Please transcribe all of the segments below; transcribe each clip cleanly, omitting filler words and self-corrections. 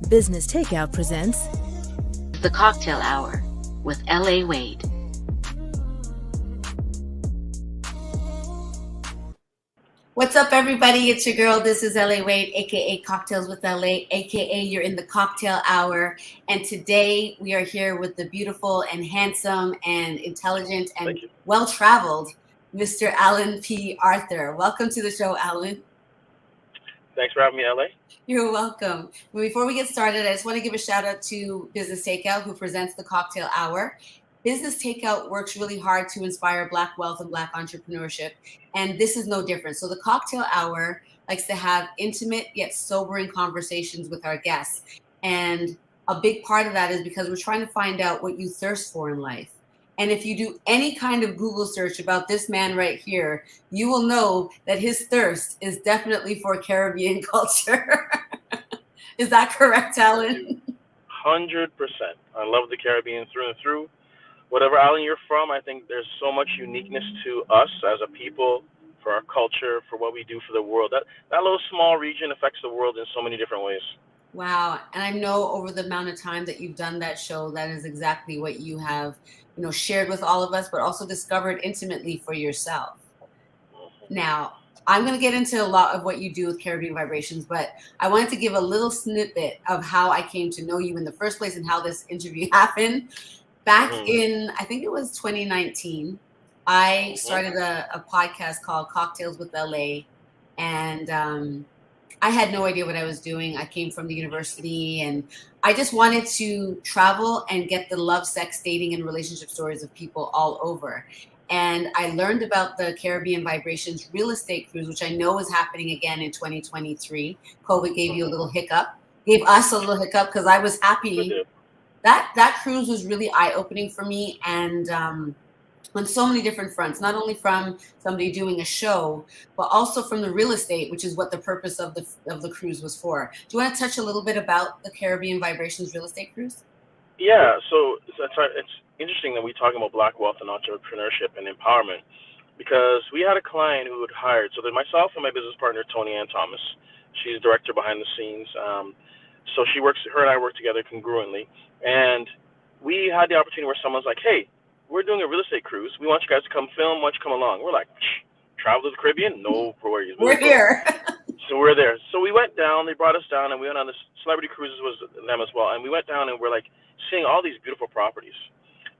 Business Takeout presents The Cocktale Hour with L.A. Wade. What's up, everybody? It's your girl. This is L.A. Wade, aka Cocktails with L.A., aka you're in the Cocktale Hour. And today we are here with the beautiful and handsome and intelligent and well-traveled Mr. Alain P. Arthur. Welcome to the show, Alain. Thanks for having me, LA. You're welcome. Well, before we get started, I just want to give a shout out to Business Takeout, who presents the Cocktale Hour. Business Takeout works really hard to inspire Black wealth and Black entrepreneurship, and this is no different. So the Cocktale Hour likes to have intimate yet sobering conversations with our guests, and a big part of that is because we're trying to find out what you thirst for in life. And if you do any kind of Google search about this man right here, you will know that his thirst is definitely for Caribbean culture. Is that correct, Alain? 100%. I love the Caribbean through and through. Whatever island you're from, I think there's so much uniqueness to us as a people, for our culture, for what we do for the world. That little small region affects the world in so many different ways. Wow. And I know over the amount of time that you've done that show, that is exactly what you have, shared with all of us, but also discovered intimately for yourself. Now, I'm going to get into a lot of what you do with Caribbean Vibrations, but I wanted to give a little snippet of how I came to know you in the first place and how this interview happened. Back in, I think it was 2019, I started a podcast called Cocktails with LA, and I had no idea what I was doing. I came from the university, and I just wanted to travel and get the love, sex, dating, and relationship stories of people all over. And I learned about the Caribbean Vibrations real estate cruise, which I know is happening again in 2023. COVID gave you a little hiccup, gave us a little hiccup, because I was happy. That cruise was really eye-opening for me, and on so many different fronts, not only from somebody doing a show, but also from the real estate, which is what the purpose of the cruise was for. Do you want to touch a little bit about the Caribbean Vibrations real estate cruise? Yeah, so it's interesting that we're talking about Black wealth and entrepreneurship and empowerment, because we had a client who had hired, so there's myself and my business partner, Tony Ann Thomas. She's director behind the scenes. So her and I work together congruently. And we had the opportunity where someone's like, hey, we're doing a real estate cruise. We want you guys to come film. Why don't you come along? We're like, travel to the Caribbean? No worries. We're here. So we're there. So we went down. They brought us down, and we went on this celebrity cruises was them as well. And we went down, and we're like seeing all these beautiful properties.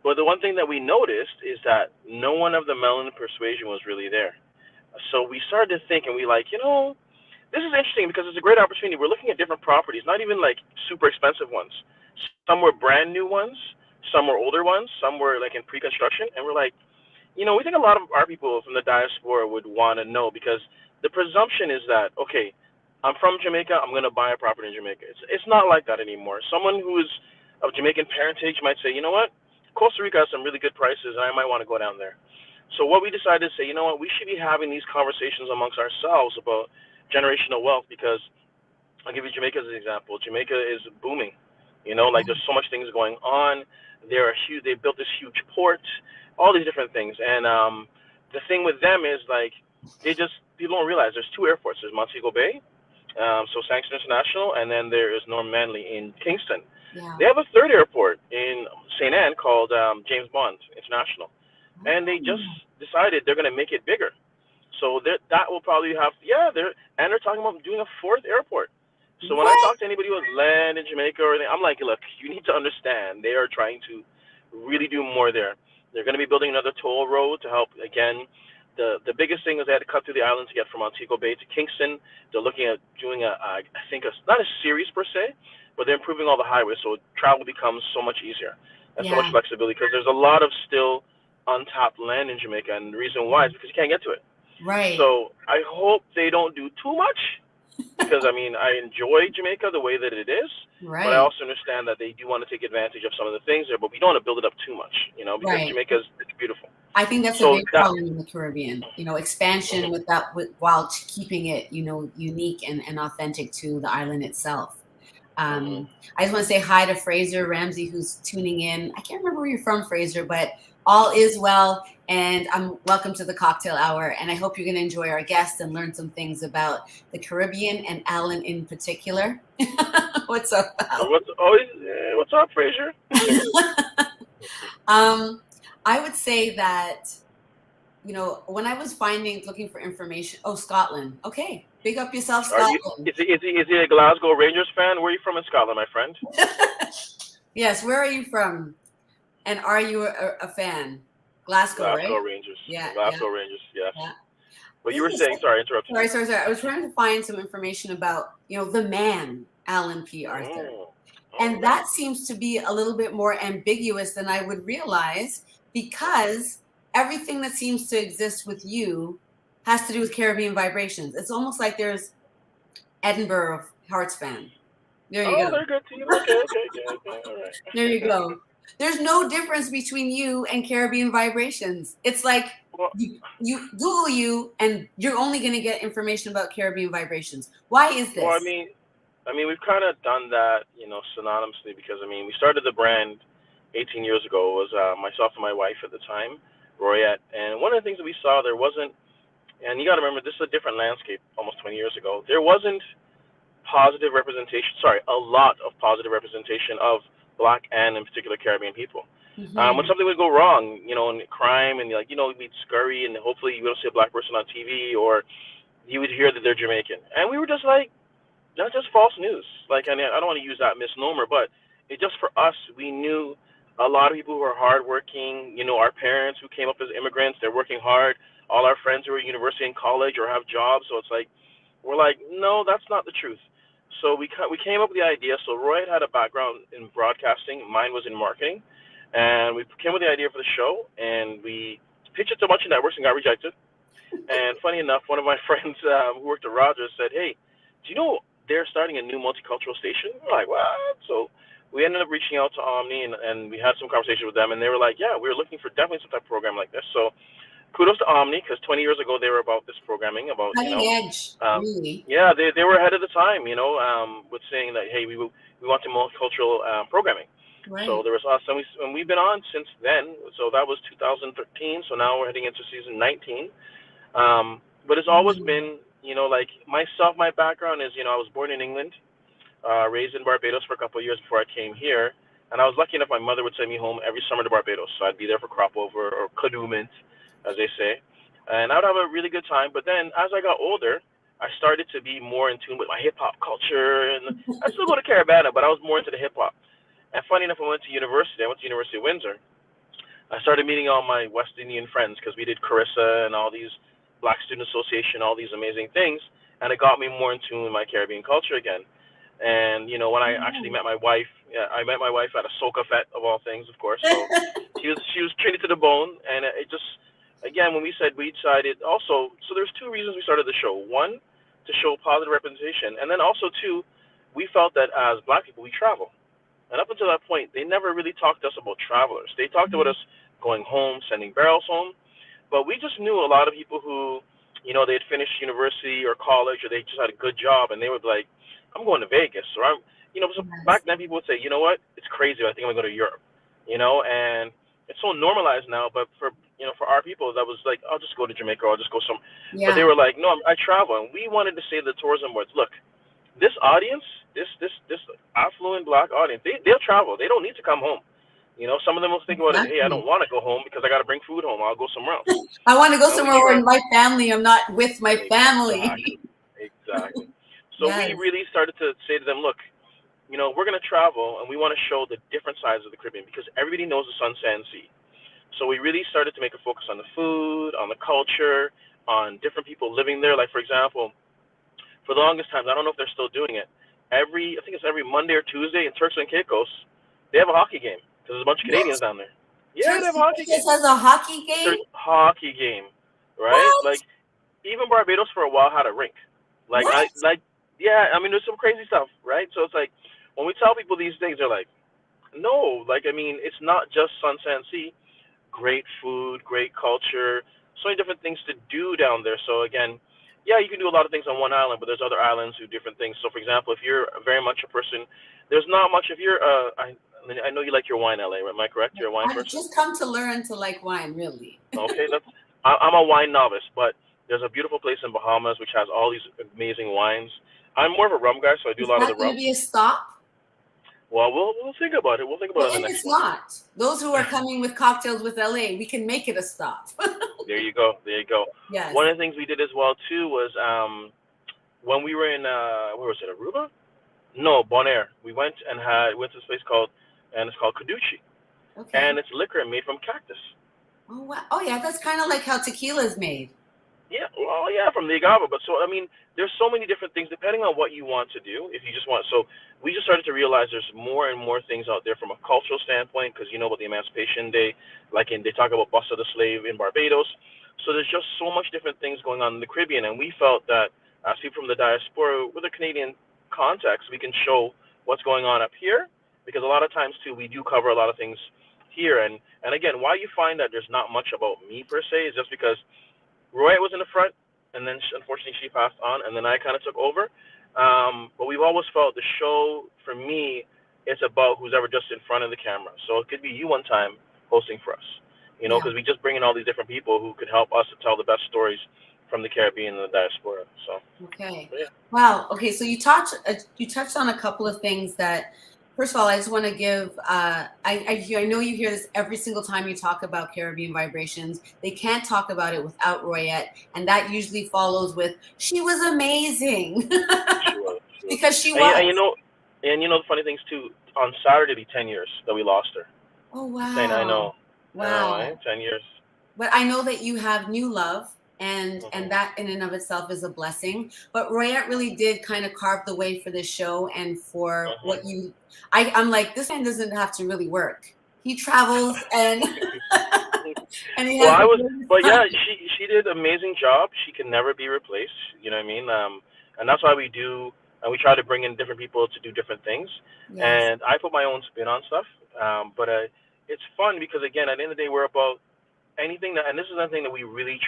But the one thing that we noticed is that no one of the melanin persuasion was really there. So we started to think, and we like, this is interesting because it's a great opportunity. We're looking at different properties, not even like super expensive ones. Some were brand new ones. Some were older ones. Some were like in pre-construction. And we're like, we think a lot of our people from the diaspora would want to know, because the presumption is that, okay, I'm from Jamaica, I'm going to buy a property in Jamaica. It's not like that anymore. Someone who is of Jamaican parentage might say, you know what, Costa Rica has some really good prices, and I might want to go down there. So what we decided to say, you know what, we should be having these conversations amongst ourselves about generational wealth, because I'll give you Jamaica as an example. Jamaica is booming. There's so much things going on. They built this huge port, all these different things. And the thing with them is people don't realize there's two airports. There's Montego Bay, so Sanctuary International, and then there is North Manley in Kingston. Yeah. They have a third airport in St. Anne called James Bond International. And they just decided they're going to make it bigger. So that will probably they're talking about doing a fourth airport. So when I talk to anybody with land in Jamaica or anything, I'm like, look, you need to understand they are trying to really do more there. They're going to be building another toll road to help. Again, the biggest thing is they had to cut through the island to get from Montego Bay to Kingston. They're looking at doing not a series per se, but they're improving all the highways, so travel becomes so much easier and so much flexibility, because there's a lot of still untapped land in Jamaica, and the reason why is because you can't get to it. Right. So I hope they don't do too much, because I enjoy Jamaica the way that it is, right. But I also understand that they do want to take advantage of some of the things there, but we don't want to build it up too much, because Jamaica it's beautiful. I think that's a big problem in the Caribbean, expansion while keeping it, unique and authentic to the island itself. I just want to say hi to Fraser Ramsey, who's tuning in. I can't remember where you're from, Fraser, but all is well, and I'm welcome to the Cocktail Hour. And I hope you're going to enjoy our guests and learn some things about the Caribbean and Alan in particular. What's up, Al? What's up, Fraser? I would say that, when I was looking for information, Scotland. Okay, big up yourself, Scotland. Is he a Glasgow Rangers fan? Where are you from in Scotland, my friend? Yes, where are you from? And are you a fan? Glasgow, right? Glasgow Rangers. Yeah. Glasgow Rangers, yes. Yeah. But you were saying, sorry, interrupted. Sorry. I was trying to find some information about, the man, Alain P. Arthur. And that seems to be a little bit more ambiguous than I would realize, because everything that seems to exist with you has to do with Caribbean vibrations. It's almost like there's Edinburgh Hearts fan. There you go. They're good team. Okay, all right. There you go. There's no difference between you and Caribbean vibrations. It's like you Google you and you're only going to get information about Caribbean vibrations. Why is this? Well, I mean, we've kind of done that, synonymously, because we started the brand 18 years ago. It was myself and my wife at the time, Royette, and one of the things that we saw, there wasn't, and you got to remember, this is a different landscape almost 20 years ago. There wasn't a lot of positive representation of Black and in particular Caribbean people. Mm-hmm. When something would go wrong, in crime, and we'd scurry, and hopefully you don't see a Black person on TV, or you would hear that they're Jamaican, and we were just like, that's just false news. Like, I don't want to use that misnomer, but it just, for us, we knew a lot of people who are hardworking. Our parents who came up as immigrants, they're working hard. All our friends who are at university and college or have jobs. So it's like, we're like, no, that's not the truth. So we came up with the idea. So Roy had a background in broadcasting. Mine was in marketing. And we came with the idea for the show, and we pitched it to a bunch of networks and got rejected. And funny enough, one of my friends who worked at Rogers said, hey, do you know they're starting a new multicultural station? We're like, what? So we ended up reaching out to Omni, and we had some conversation with them, and they were like, yeah, we're looking for definitely some type of program like this. So kudos to Omni, because 20 years ago they were about this programming, about cutting edge, really. Yeah, they were ahead of the time, with saying that, hey, we want some multicultural programming. Right. So there was us, and we've been on since then. So that was 2013. So now we're heading into season 19. But it's always been, like myself, my background is, I was born in England, raised in Barbados for a couple of years before I came here. And I was lucky enough, my mother would send me home every summer to Barbados. So I'd be there for crop over, or canoement, as they say. And I would have a really good time. But then as I got older, I started to be more in tune with my hip-hop culture. And I still go to Caravana, but I was more into the hip-hop. And funny enough, I went to university of Windsor. I started meeting all my West Indian friends, because we did Carissa and all these Black Student Association, all these amazing things. And it got me more in tune with my Caribbean culture again. And, when I actually met my wife, I met my wife at a soca fete, of all things, of course. So she was treated to the bone. And it just, again, when we decided also, so there's two reasons we started the show. One, to show positive representation. And then also, two, we felt that as Black people, we travel. And up until that point, they never really talked to us about travelers. They talked about us going home, sending barrels home. But we just knew a lot of people who, they had finished university or college, or they just had a good job, and they would be like, I'm going to Vegas. Or so back then people would say, you know what, it's crazy, I think I'm going to go to Europe. And it's so normalized now, but for our people, that was like, I'll just go to Jamaica, or I'll just go somewhere. Yeah. But they were like, no, I travel. And we wanted to say to the tourism boards, look, this audience, this affluent Black audience, they'll travel. They don't need to come home. Some of them will think about it, hey, I don't want to go home because I got to bring food home. I'll go somewhere else. I want to go somewhere where my family, I'm not with my family. Exactly. So we really started to say to them, look, we're going to travel, and we want to show the different sides of the Caribbean, because everybody knows the sun, sand, sea. So we really started to make a focus on the food, on the culture, on different people living there. Like, for example, for the longest time, I don't know if they're still doing it, I think it's every Monday or Tuesday in Turks and Caicos, they have a hockey game, because there's a bunch of Canadians down there. Yeah, they have a hockey game. Has a hockey game? Hockey game, right? What? Like, even Barbados for a while had a rink. Like, there's some crazy stuff, right? So it's like, when we tell people these things, they're like, no, it's not just sun, sand, sea. Great food, great culture, so many different things to do down there. So again, yeah, you can do a lot of things on one island, but there's other islands who do different things. So, for example, if you're very much a person, there's not much. If you're, I know you like your wine, LA. Am I correct? You're a wine I've person. just come to learn to like wine, really. Okay, I'm a wine novice, but there's a beautiful place in Bahamas which has all these amazing wines. I'm more of a rum guy, so I do Is a lot of that the going to rum. be a stop? Well, we'll think about it. We'll think about Well, it in if the next it's one. not, those who are coming with cocktails with LA, we can make it a stop. There you go. There you go. Yes. One of the things we did as well too was when we were in where was it, Aruba? No, Bonaire. We went to this place it's called Caduce, Okay. and it's liquor made from cactus. Oh wow. Oh yeah, that's kind of like how tequila is made. Yeah, well, yeah, from the agave. But so I mean, there's so many different things depending on what you want to do. If you just want, so we just started to realize there's more and more things out there from a cultural standpoint because you know about the Emancipation Day, they talk about bust of the slave in Barbados. So there's just so much different things going on in the Caribbean, and we felt that as people from the diaspora with a Canadian context, we can show what's going on up here because a lot of times too we do cover a lot of things here, and again, why you find that there's not much about me per se is just because Roy was in the front, and then unfortunately she passed on, and then I kind of took over. But we've always felt the show, for me, it's about who's ever just in front of the camera. So it could be you one time hosting for us, because we just bring in all these different people who could help us to tell the best stories from the Caribbean and the diaspora. So okay, yeah. Wow. Okay, so you touched on a couple of things that. First of all, I just want to give, I know you hear this every single time you talk about Caribbean Vibrations. They can't talk about it without Royette. And that usually follows with, she was amazing. She was. Because she was. And the funny things too, on Saturday it'll be 10 years that we lost her. Oh, wow. I know. Wow. I know, 10 years. But I know that you have new love. And that in and of itself is a blessing. But Royette really did kind of carve the way for this show and for what you. I'm like, this man doesn't have to really work. He travels and and he has. But yeah, she did an amazing job. She can never be replaced. You know what I mean? And that's why we try to bring in different people to do different things. Yes. And I put my own spin on stuff. But it's fun because again, at the end of the day, we're about anything that, and this is another thing that we really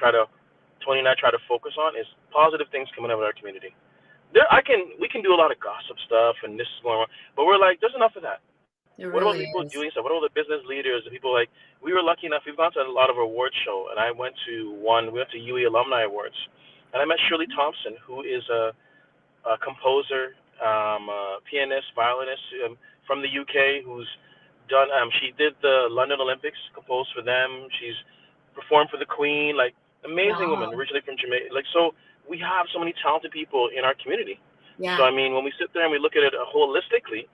Tony and I try to focus on is positive things coming out of our community. We can do a lot of gossip stuff and this is going on, but we're like, there's enough of that. What about people doing stuff? What about the business leaders, the people we were lucky enough, we've gone to a lot of awards show, and we went to UE Alumni Awards, and I met Shirley Thompson, who is a composer, pianist, violinist from the UK, who's done, she did the London Olympics, composed for them, she's performed for the Queen, amazing woman, originally from Jamaica. So we have so many talented people in our community. Yeah. So I mean, when we sit there and we look at it holistically,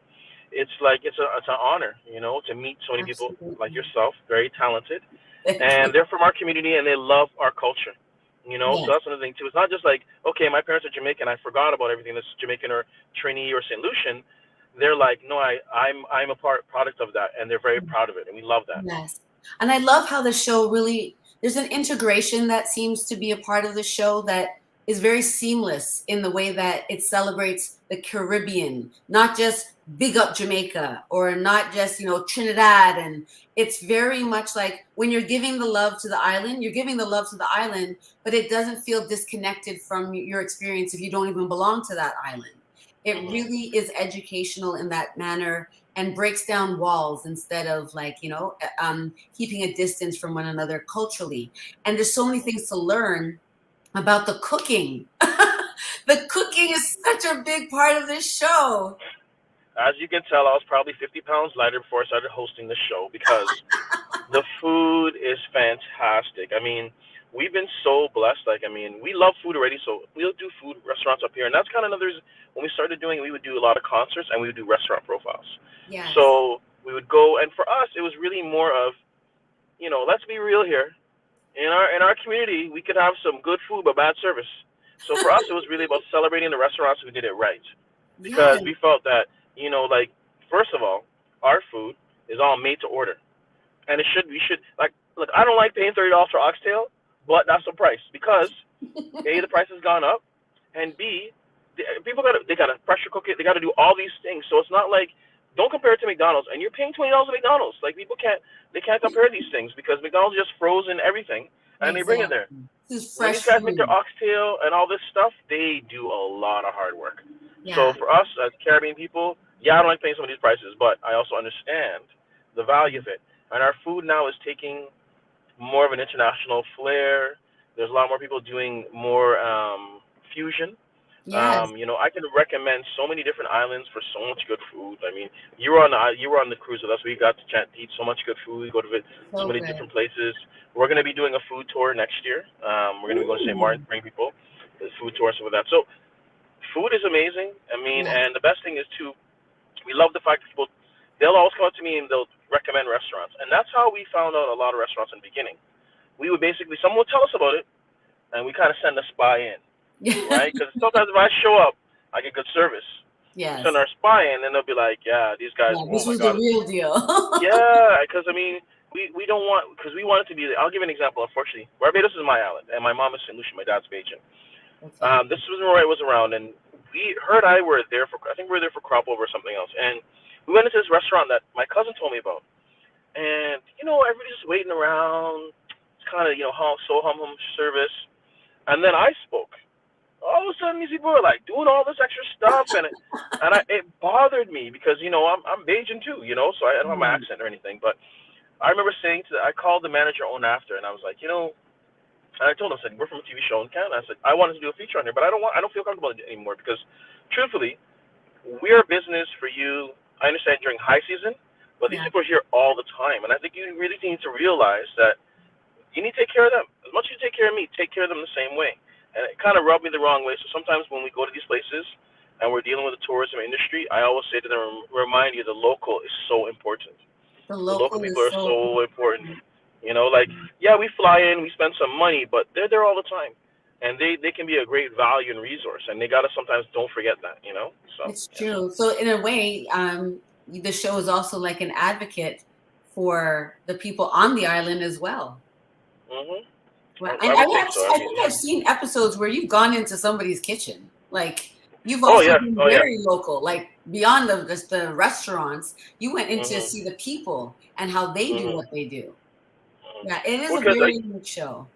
it's an honor, to meet so many people like yourself, very talented, and they're from our community and they love our culture. Yes. So that's another thing too. It's not just okay, my parents are Jamaican, I forgot about everything that's Jamaican or Trini or St. Lucian. They're like, no, I'm a product of that, and they're very proud of it, and we love that. Yes, and I love how the show really. There's an integration that seems to be a part of the show that is very seamless in the way that it celebrates the Caribbean, not just big up Jamaica or not just, Trinidad. And it's very much like when you're giving the love to the island, you're giving the love to the island, but it doesn't feel disconnected from your experience if you don't even belong to that island. It really is educational in that manner and breaks down walls instead of keeping a distance from one another culturally. And there's so many things to learn about the cooking. The cooking is such a big part of this show. As you can tell, I was probably 50 pounds lighter before I started hosting the show because the food is fantastic. I mean, we've been so blessed. We love food already, so we'll do food restaurants up here. And that's kind of another reason when we started doing it, we would do a lot of concerts and we would do restaurant profiles. Yes. So we would go, and for us, it was really more of, let's be real here. In our community, we could have some good food but bad service. So for us, it was really about celebrating the restaurants who did it right, because we felt that first of all, our food is all made to order, and we should look. I don't like paying $30 for oxtail, but that's the price because A, the price has gone up, and B, people gotta pressure cook it. They gotta do all these things. So it's not don't compare it to McDonald's, and you're paying $20 at McDonald's. People can't compare these things because McDonald's just frozen everything, and they bring it there. This is When fresh these guys make food. their oxtail and all this stuff, they do a lot of hard work. Yeah. So for us as Caribbean people, yeah, I don't like paying some of these prices, but I also understand the value of it. And our food now is taking more of an international flair. There's a lot more people doing more fusion. Yes. I can recommend so many different islands for so much good food. I mean, you were on the cruise with us. We got to eat so much good food. We go to so many different places. We're going to be doing a food tour next year. We're going to be going to St. Martin to bring people the food tour and stuff like that. So food is amazing. I mean, and the best thing is too, we love the fact that people, they'll always come up to me and they'll recommend restaurants, and that's how we found out a lot of restaurants in the beginning. We would basically, someone would tell us about it, and we kind of send a spy in. Right? Because sometimes if I show up, I get good service. Yes. Send our spy in, and they'll be like, yeah, these guys. Yeah, this was the real deal. Yeah, because I mean, we don't want, because we want it to be. I'll give you an example. Unfortunately, Barbados is my island, and my mom is St. Lucia. My dad's Bajan. Okay. This was where I was around, and I were there for. I think we were there for crop over or something else, and we went into this restaurant that my cousin told me about, and everybody's just waiting around. It's kind of so hum service, and then I spoke. All of a sudden, these people are like doing all this extra stuff, and it bothered me because I'm Bajan too, so I don't have my accent or anything. But I remember saying I called the manager on after, and I was like, and I told him, I said, we're from a TV show in Canada. I said, I wanted to do a feature on here, but I don't feel comfortable anymore because, truthfully, we're a business for you. I understand during high season, but these people are here all the time, and I think you really need to realize that you need to take care of them as much as you take care of me. Take care of them the same way. And it kind of rubbed me the wrong way. So sometimes when we go to these places and we're dealing with the tourism industry, I always say to them, remind you the local is so important. The local people are so important. We fly in, we spend some money, but they're there all the time. And they can be a great value and resource. And they got to sometimes don't forget that, So it's true. So in a way, the show is also like an advocate for the people on the island as well. Mm-hmm. Well, I think I've seen episodes where you've gone into somebody's kitchen. Like you've also been very local, like beyond the restaurants. You went in to see the people and how they do what they do. Yeah, it is a very unique show.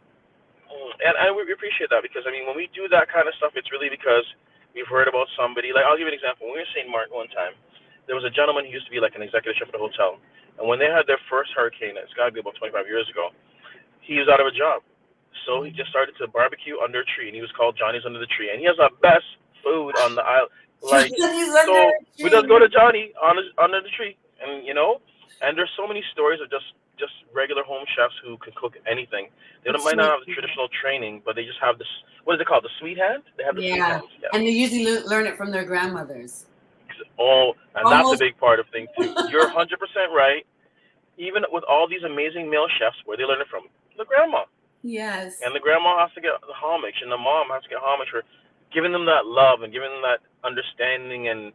And we appreciate that because, when we do that kind of stuff, it's really because we've heard about somebody. Like, I'll give you an example. When we were in St. Martin one time, there was a gentleman who used to be like an executive chef at a hotel. And when they had their first hurricane, it's got to be about 25 years ago, he was out of a job. So he just started to barbecue under a tree, and he was called Johnny's Under the Tree. And he has the best food on the island. Like, so we just go to Johnny under the tree, and and there's so many stories of just regular home chefs who can cook anything. They might not have the traditional training, but they just have this. What is it called? The sweet hand. They have the sweet hands. Yeah. And they usually learn it from their grandmothers. And that's a big part of things too. You're 100% right. Even with all these amazing male chefs, where they learn it from? The grandma. Yes. And the grandma has to get the homage, and the mom has to get homage for giving them that love and giving them that understanding. And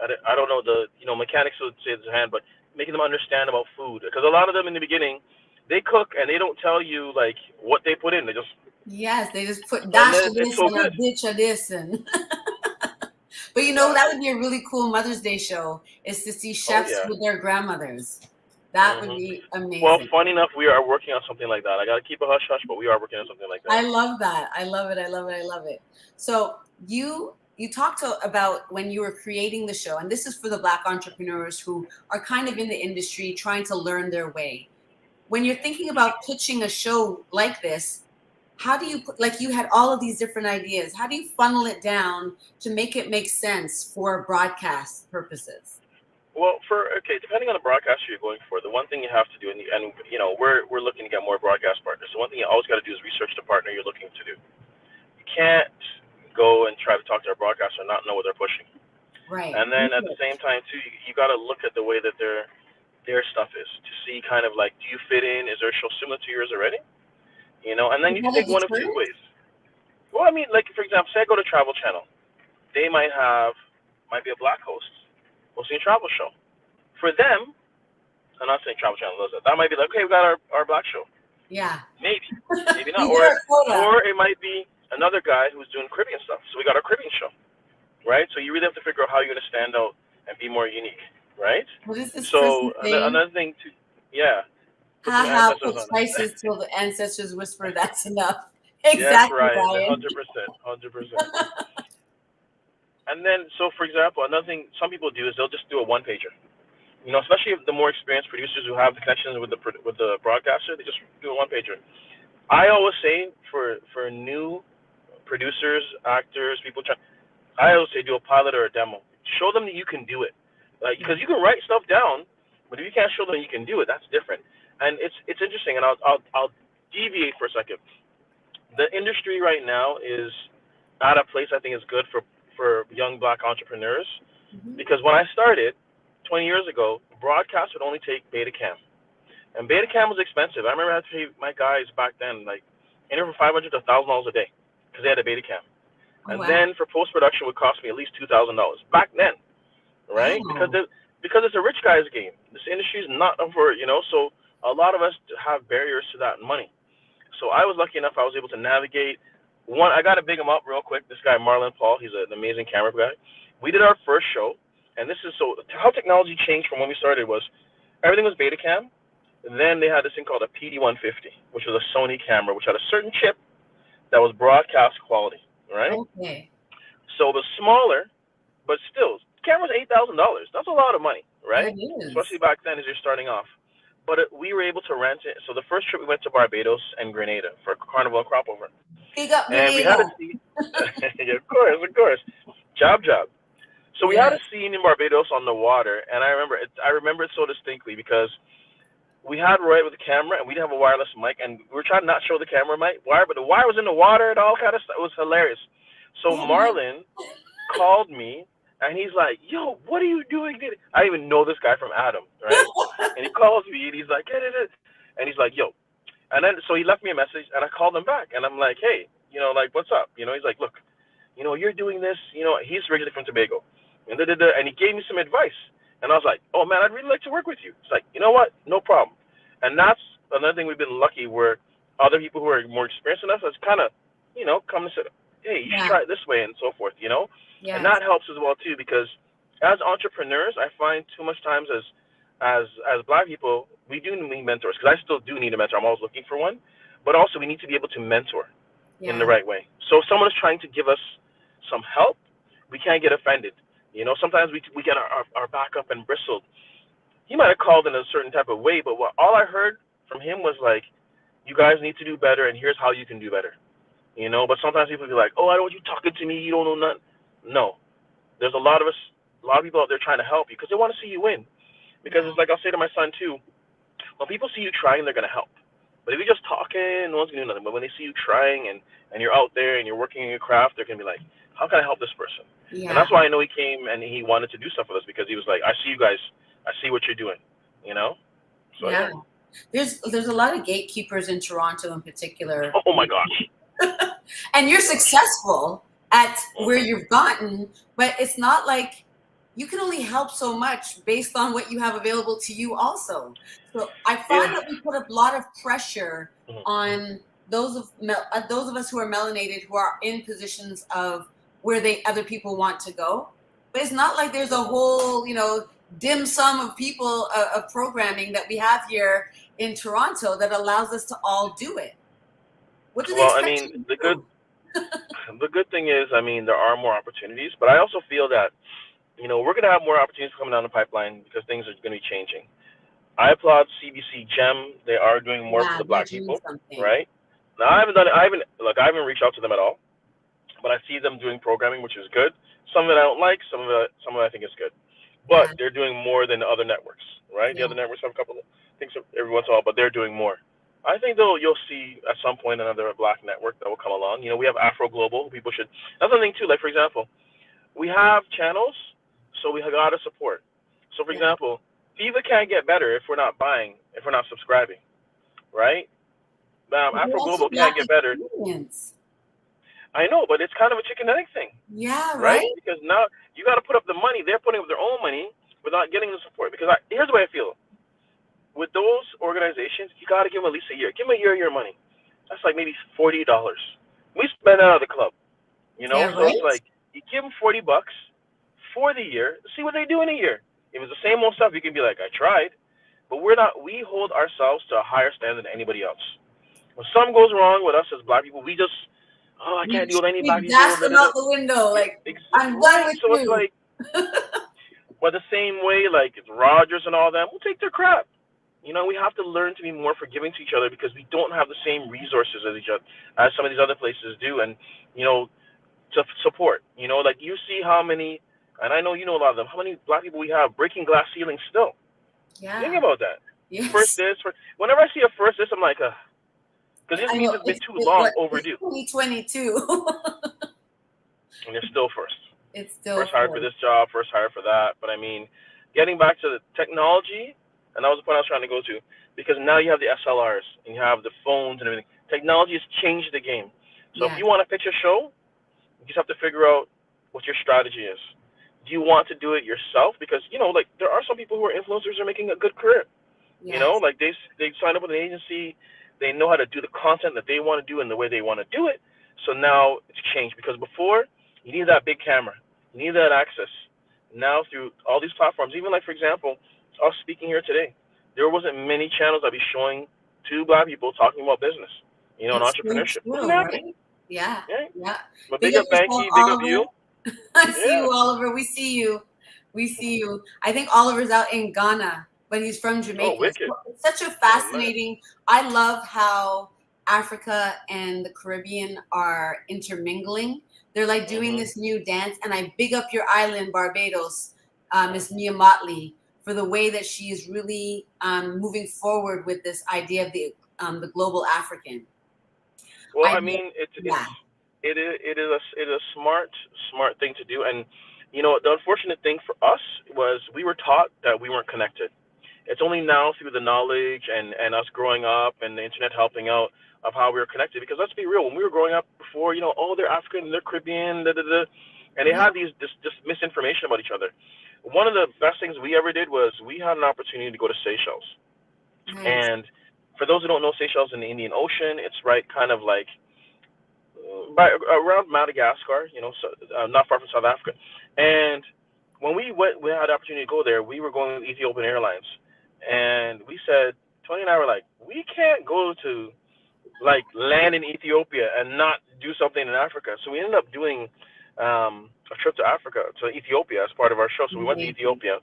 I don't know, mechanics would say it's a hand, but making them understand about food. Because a lot of them in the beginning, they cook and they don't tell you like what they put in. They just put dash of this and a ditch of this and. But that would be a really cool Mother's Day show, is to see chefs with their grandmothers. That would be amazing. Well, funny enough, we are working on something like that. I got to keep a hush-hush, but we are working on something like that. I love that. I love it. So you talked about when you were creating the show, and this is for the Black entrepreneurs who are kind of in the industry trying to learn their way. When you're thinking about pitching a show like this, how do you you had all of these different ideas? How do you funnel it down to make it make sense for broadcast purposes? Well, depending on the broadcaster you're going for, the one thing you have to do, and we're looking to get more broadcast partners. So one thing you always got to do is research the partner you're looking to do. You can't go and try to talk to our broadcaster and not know what they're pushing. Right. And then at the same time too, you got to look at the way that their stuff is to see kind of like, do you fit in? Is there a show similar to yours already? And then you can take one of two ways. Well, like for example, say I go to Travel Channel, they might be a Black host hosting a travel show. For them, I'm not saying Travel Channel does that. That might be like, okay, we got our Black show. Yeah. Maybe not. Or it might be another guy who's doing Caribbean stuff. So we got our Caribbean show, right? So you really have to figure out how you're going to stand out and be more unique, right? What is this? So another thing too, yeah. Put some Ha, ancestors put on it. spices till the ancestors whisper. That's enough. Yes, Exactly, Ryan, Ryan. 100%. And then, so for example, another thing some people do is they'll just do a one pager. Especially the more experienced producers who have the connections with the broadcaster, they just do a one pager. I always say for new producers, actors, people trying, I always say do a pilot or a demo. Show them that you can do it, because you can write stuff down, but if you can't show them you can do it, that's different. And it's interesting, and I'll deviate for a second. The industry right now is at a place I think is good for young black entrepreneurs, because when I started 20 years ago, broadcast would only take Betacam. And Betacam was expensive. I remember I had to pay my guys back then like anywhere from $500 to $1,000 a day because they had a Betacam. And then for post-production would cost me at least $2,000 back then, right? Wow. Because it's a rich guy's game. This industry is not for, so a lot of us have barriers to that money. So I was lucky enough I was able to navigate. One, I got to big him up real quick. This guy, Alain P, he's an amazing camera guy. We did our first show, and this is so how technology changed from when we started was everything was Betacam. Then they had this thing called a PD150, which was a Sony camera, which had a certain chip that was broadcast quality, right? Okay. So it was smaller, but still, camera's $8,000. That's a lot of money, right? It is. Especially back then as you're starting off. But we were able to rent it. So the first trip we went to Barbados and Grenada for Carnival and Crop Over. Big up And we had a scene. Yeah, of course. Job. So we had a scene in Barbados on the water, and I remember it so distinctly because we had Roy with the camera, and we didn't have a wireless mic, and we were trying to not show the camera wire, but the wire was in the water and all kind of stuff. It was hilarious. So Marlon called me, and he's like, "Yo, what are you doing?" I even know this guy from Adam, right? And he calls me, and he's like, and he's like, "Yo," and then so he left me a message, and I called him back, and I'm like, "Hey, what's up?" He's like, "Look, you're doing this. He's originally from Tobago, and he gave me some advice." And I was like, "Oh man, I'd really like to work with you." It's like, you know what? No problem. And that's another thing we've been lucky where other people who are more experienced than us has kind of, come and say, "Hey, you should try it this way," and so forth. Yes. And that helps as well too, because as entrepreneurs, I find too much times as black people, we do need mentors, because I still do need a mentor. I'm always looking for one, but also we need to be able to mentor in the right way. So if someone is trying to give us some help, we can't get offended. Sometimes we get our back up and bristled. He might have called in a certain type of way, but all I heard from him was like, "You guys need to do better, and here's how you can do better." But sometimes people be like, "Oh, I don't want you talking to me. You don't know nothing." No, there's a lot of people out there trying to help you because they want to see you win. Because it's like I'll say to my son too, when people see you trying, they're gonna help. But if you're just talking, no one's gonna do nothing. But when they see you trying and you're out there and you're working in your craft, they're gonna be like, "How can I help this person?" Yeah. And that's why I know he came and he wanted to do stuff with us, because he was like, "I see you guys. I see what you're doing." So, yeah. There's a lot of gatekeepers in Toronto in particular. Oh my gosh. And you're successful at where you've gotten, but it's not like you can only help so much based on what you have available to you also. So I find that we put a lot of pressure on those of us who are melanated, who are in positions of where other people want to go. But it's not like there's a whole, dim sum of people of programming that we have here in Toronto that allows us to all do it. What do they expect you to do? The good thing is, there are more opportunities, but I also feel that, we're going to have more opportunities coming down the pipeline because things are going to be changing. I applaud CBC GEM. They are doing more for the black people, right? Now, I haven't reached out to them at all, but I see them doing programming, which is good. Some of it I don't like, some of it I think is good. But they're doing more than the other networks, right? The other networks have a couple of things every once in a while, but they're doing more. I think you'll see at some point another black network that will come along. We have Afro Global. People should. That's another thing too. Like for example, we have channels, so we have got to support. So for example, FIFA can't get better if we're not buying, if we're not subscribing, right? Afro Global can't get better. I know, but it's kind of a chicken and egg thing. Yeah, right? Because now you got to put up the money. They're putting up their own money without getting the support. Because here's the way I feel. With those organizations, you got to give them at least a year. Give them a year of your money. That's like maybe $40. We spend that out of the club, So it's like you give them $40 for the year. See what they do in a year. If it's the same old stuff, you can be like, "I tried," but we hold ourselves to a higher standard than anybody else. When something goes wrong with us as black people, we just, I can't deal with any black We people. dash them out the window. Like, I'm done with So it's you. like, well, the same way, like Rogers and all that, we'll take their crap. We have to learn to be more forgiving to each other because we don't have the same resources as some of these other places do, and to support. Like you see how many, and I know you know a lot of them. How many black people we have breaking glass ceilings still? Yeah. Think about that. Yes. First this. Whenever I see a first this, I'm like, because this means it's been too long overdue. 2022. And it's still first. It's still first hired for this job, first hired for that. But I mean, getting back to the technology, and that was the point I was trying to go to, because now you have the SLRs and you have the phones and everything. Technology has changed the game. So if you want to pitch a show, you just have to figure out what your strategy is. Do you want to do it yourself? Because like there are some people who are influencers who are making a good career. Yes. Like they sign up with an agency, they know how to do the content that they want to do and the way they want to do it. So now it's changed, because before you need that big camera, you need that access. Now through all these platforms, even like for example, us speaking here today, there wasn't many channels I'd be showing two black people talking about business, and entrepreneurship. True, right? Yeah. But big up Banky, big up you. I see you, Oliver. We see you. I think Oliver's out in Ghana, but he's from Jamaica. Oh, wicked. It's such a fascinating. I love how Africa and the Caribbean are intermingling. They're like doing this new dance, and I big up your island, Barbados, Miss Mia Motley, for the way that she is really moving forward with this idea of the global African. Well, I mean, it is a smart thing to do, and the unfortunate thing for us was we were taught that we weren't connected. It's only now through the knowledge and us growing up and the internet helping out of how we were connected. Because let's be real, when we were growing up before, they're African, they're Caribbean, and they had this misinformation about each other. One of the best things we ever did was we had an opportunity to go to Seychelles. Nice. And for those who don't know, Seychelles in the Indian Ocean, it's right kind of like around Madagascar, not far from South Africa. And when we had the opportunity to go there, we were going with Ethiopian Airlines. And we said, Tony and I were like, we can't go to like land in Ethiopia and not do something in Africa. So we ended up doing a trip to Africa, to Ethiopia as part of our show. So we went to Ethiopia,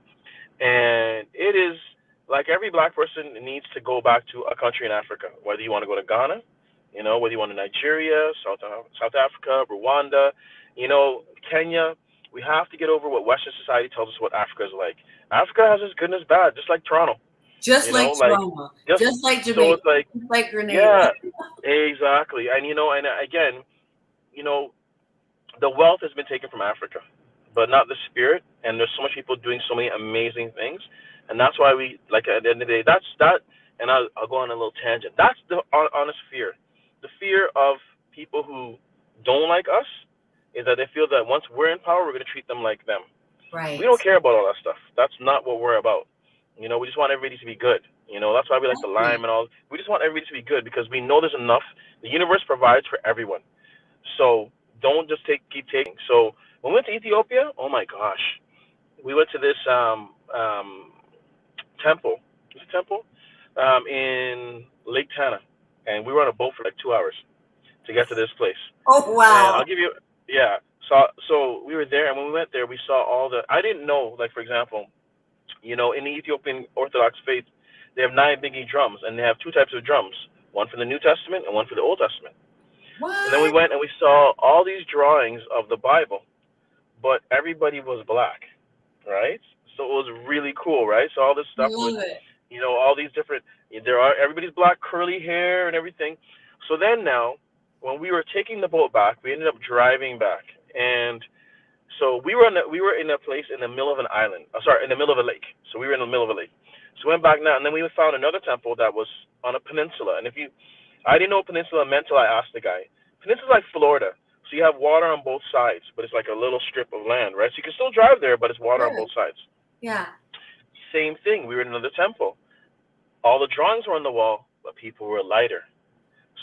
and it is like every black person needs to go back to a country in Africa, whether you want to go to Ghana, whether you want to Nigeria, South Africa, Rwanda, Kenya. We have to get over what Western society tells us what Africa is like. Africa has its good and its bad, just like Toronto. Just like Toronto. Just like Jamaica. So it's like, just like Grenada. Yeah, exactly. And, and again, the wealth has been taken from Africa, but not the spirit. And there's so much people doing so many amazing things. And that's why we, like, at the end of the day, that's that. And I'll go on a little tangent. That's the honest fear. The fear of people who don't like us is that they feel that once we're in power, we're going to treat them like them. Right. We don't care about all that stuff. That's not what we're about. We just want everybody to be good. That's why we like the lime and all. We just want everybody to be good because we know there's enough. The universe provides for everyone. So don't just keep taking. So when we went to Ethiopia, oh my gosh, we went to this temple. Is it temple? In Lake Tana, and we were on a boat for like 2 hours to get to this place. Oh wow! And I'll give you, So we were there, and when we went there, we saw all the. I didn't know, like for example, in the Ethiopian Orthodox faith, they have 9 biggie drums, and they have 2 types of drums: one for the New Testament and one for the Old Testament. What? And then we went and we saw all these drawings of the Bible, but everybody was black, right? So it was really cool, right? So all this stuff was, all these different. Everybody's black, curly hair, and everything. So then now, when we were taking the boat back, we ended up driving back, and so we were in a place in the middle of an island. In the middle of a lake. So we were in the middle of a lake. So we went back now, and then we found another temple that was on a peninsula. And I didn't know what peninsula meant until I asked the guy. Peninsula is like Florida. So you have water on both sides, but it's like a little strip of land, right? So you can still drive there, but it's water on both sides. Yeah. Same thing. We were in another temple. All the drawings were on the wall, but people were lighter.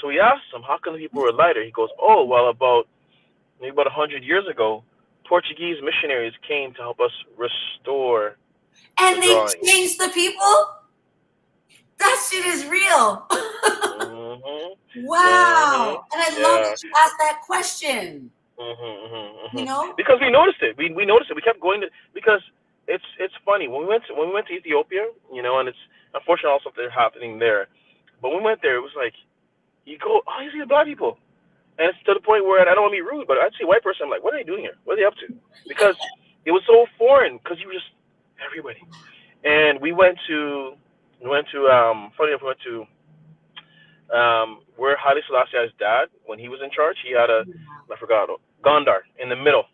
So we asked him, how come the people were lighter? He goes, oh, well, maybe about 100 years ago, Portuguese missionaries came to help us restore and the they drawings. changed the people? That shit is real. Mm-hmm. Wow. And I love Yeah. that you asked that question. You know? Because we noticed it. We noticed it. We kept going to because it's funny when we went to Ethiopia, and it's unfortunately also something happening there. But when we went there, it was like you go, oh, you see the black people, and it's to the point where I don't want to be rude, but I'd see a white person, I'm like, what are they doing here? What are they up to? Because it was so foreign. Because you were just everybody, and funny enough, we went to where Haile Selassie's dad, when he was in charge, he had I forgot, Gondar in the middle.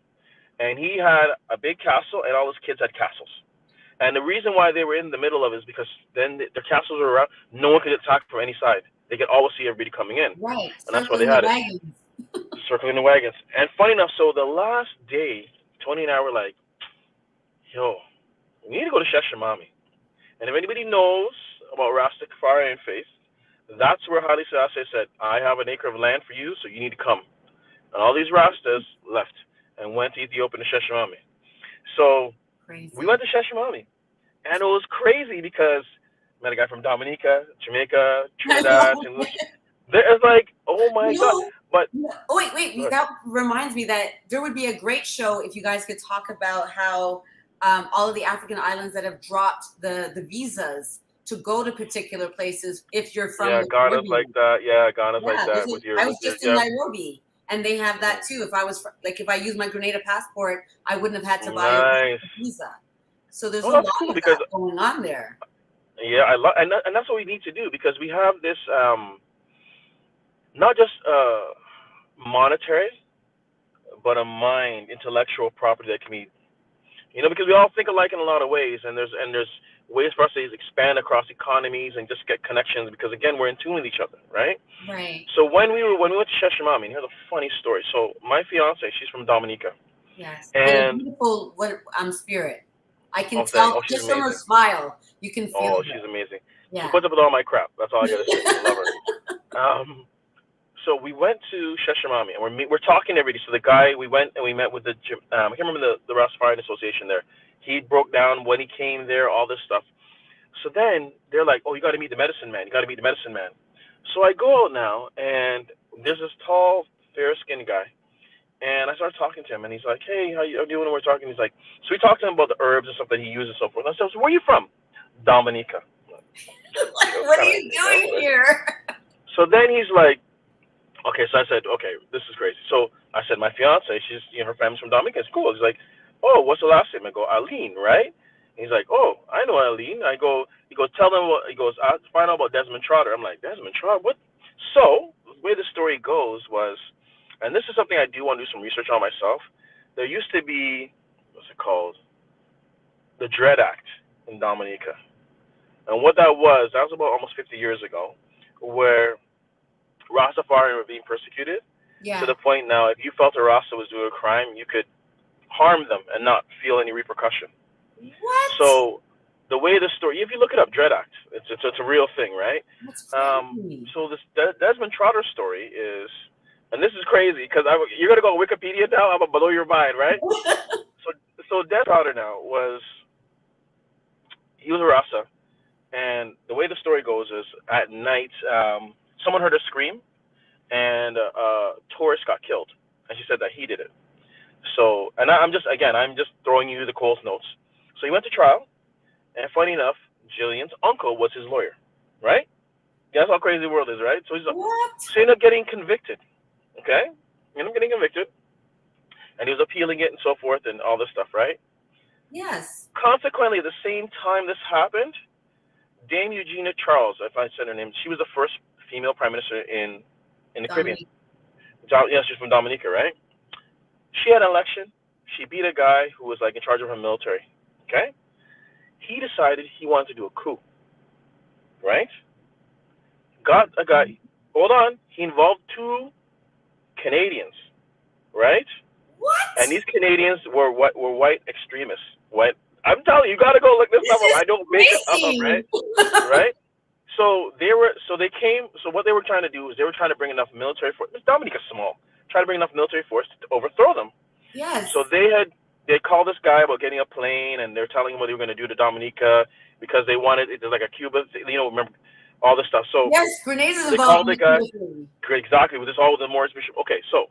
And he had a big castle, and all his kids had castles. And the reason why they were in the middle of it is because then their castles were around, no one could attack from any side. They could always see everybody coming in. Right. And that's why Circling they the had it. wagons. Circling the wagons. And funny enough, so the last day, Tony and I were like, yo, we need to go to Sheshamami. And if anybody knows about Rastafarian faith, that's where Haile Selassie said, I have an acre of land for you, so you need to come. And all these Rastas left and went to Ethiopia and Sheshamami. So Crazy. we went to Sheshamami. And it was crazy because I met a guy from Dominica, Jamaica, Trinidad, and it's like, oh my God. But wait. That reminds me that there would be a great show if you guys could talk about how all of the African islands that have dropped the visas to go to particular places if you're from Ghana's Caribbean. like that. Yeah, Ghana's like that. I was just in Nairobi, and they have that too. If I used my Grenada passport, I wouldn't have had to buy a visa. So there's a lot of that going on there. Yeah, I love, and that's what we need to do because we have this not just monetary, but a mind, intellectual property that can be, because we all think alike in a lot of ways, and there's ways for us to expand across economies and just get connections because again we're in tune with each other, right? Right. So when we went to Sheshamami, and here's a funny story. So my fiance, she's from Dominica. Yes. And a beautiful spirit. I can tell just from her smile. You can feel. Oh, she's amazing. Yeah. She puts up with all my crap. That's all I gotta say. I love her. So we went to Sheshamami, and we're talking to everybody. So the guy, we went and we met with I can't remember the Rastafarian Association there. He broke down when he came there, all this stuff. So then they're like, oh, you got to meet the medicine man. You got to meet the medicine man. So I go out now, and there's this tall, fair-skinned guy. And I started talking to him, and he's like, hey, how you doing? And we're talking. He's like, so we talked to him about the herbs and stuff that he uses and so forth. And I said, so where are you from? Dominica. What are you doing here? So then he's like, okay, so I said, okay, this is crazy. So I said, my fiance, she's, her family's from Dominica. It's cool. He's like, oh, what's the last name? I go, Alain, right? And he's like, oh, I know Alain. He goes, tell them what, he goes, I'll find out about Desmond Trotter. I'm like, Desmond Trotter? What? So the way the story goes was, and this is something I do want to do some research on myself. There used to be, what's it called? The Dread Act in Dominica. And what that was about almost 50 years ago, where Rastafarians were being persecuted to the point now if you felt a Rasta was doing a crime, you could harm them and not feel any repercussion. What? So the way the story, if you look it up, Dread Act, it's a real thing, right? So this Desmond Trotter story is, and this is crazy because you're gonna go on Wikipedia now. I'm gonna blow your mind, right? so Desmond Trotter now he was a Rasta, and the way the story goes is at night. Someone heard a scream, and a tourist got killed, and she said that he did it. So, and I'm just throwing you the Coles notes. So he went to trial, and funny enough, Jillian's uncle was his lawyer, right? That's how crazy the world is, right? So so he ended up getting convicted, okay? He ended up getting convicted, and he was appealing it and so forth and all this stuff, right? Yes. Consequently, at the same time this happened, Dame Eugenia Charles, if I said her name, she was the first female prime minister in the Caribbean. Yeah, she's from Dominica, right? She had an election. She beat a guy who was like in charge of her military. Okay? He decided he wanted to do a coup. Right? Got a guy. Hold on. He involved 2 Canadians. Right? What? And these Canadians were white extremists. White. I'm telling you, you gotta go look this stuff up. I don't make it up, right? Right? So what they were trying to do is they were trying to bring enough military force. Dominica's small. Try to bring enough military force to overthrow them. Yes. So they had they called this guy about getting a plane, and they're telling him what they were going to do to Dominica because they wanted it. There's like a Cuba, remember all this stuff. So Yes, grenades is they involved called in the the guy. Cuba thing. Exactly, with this all with the Morris Bishop. Okay, so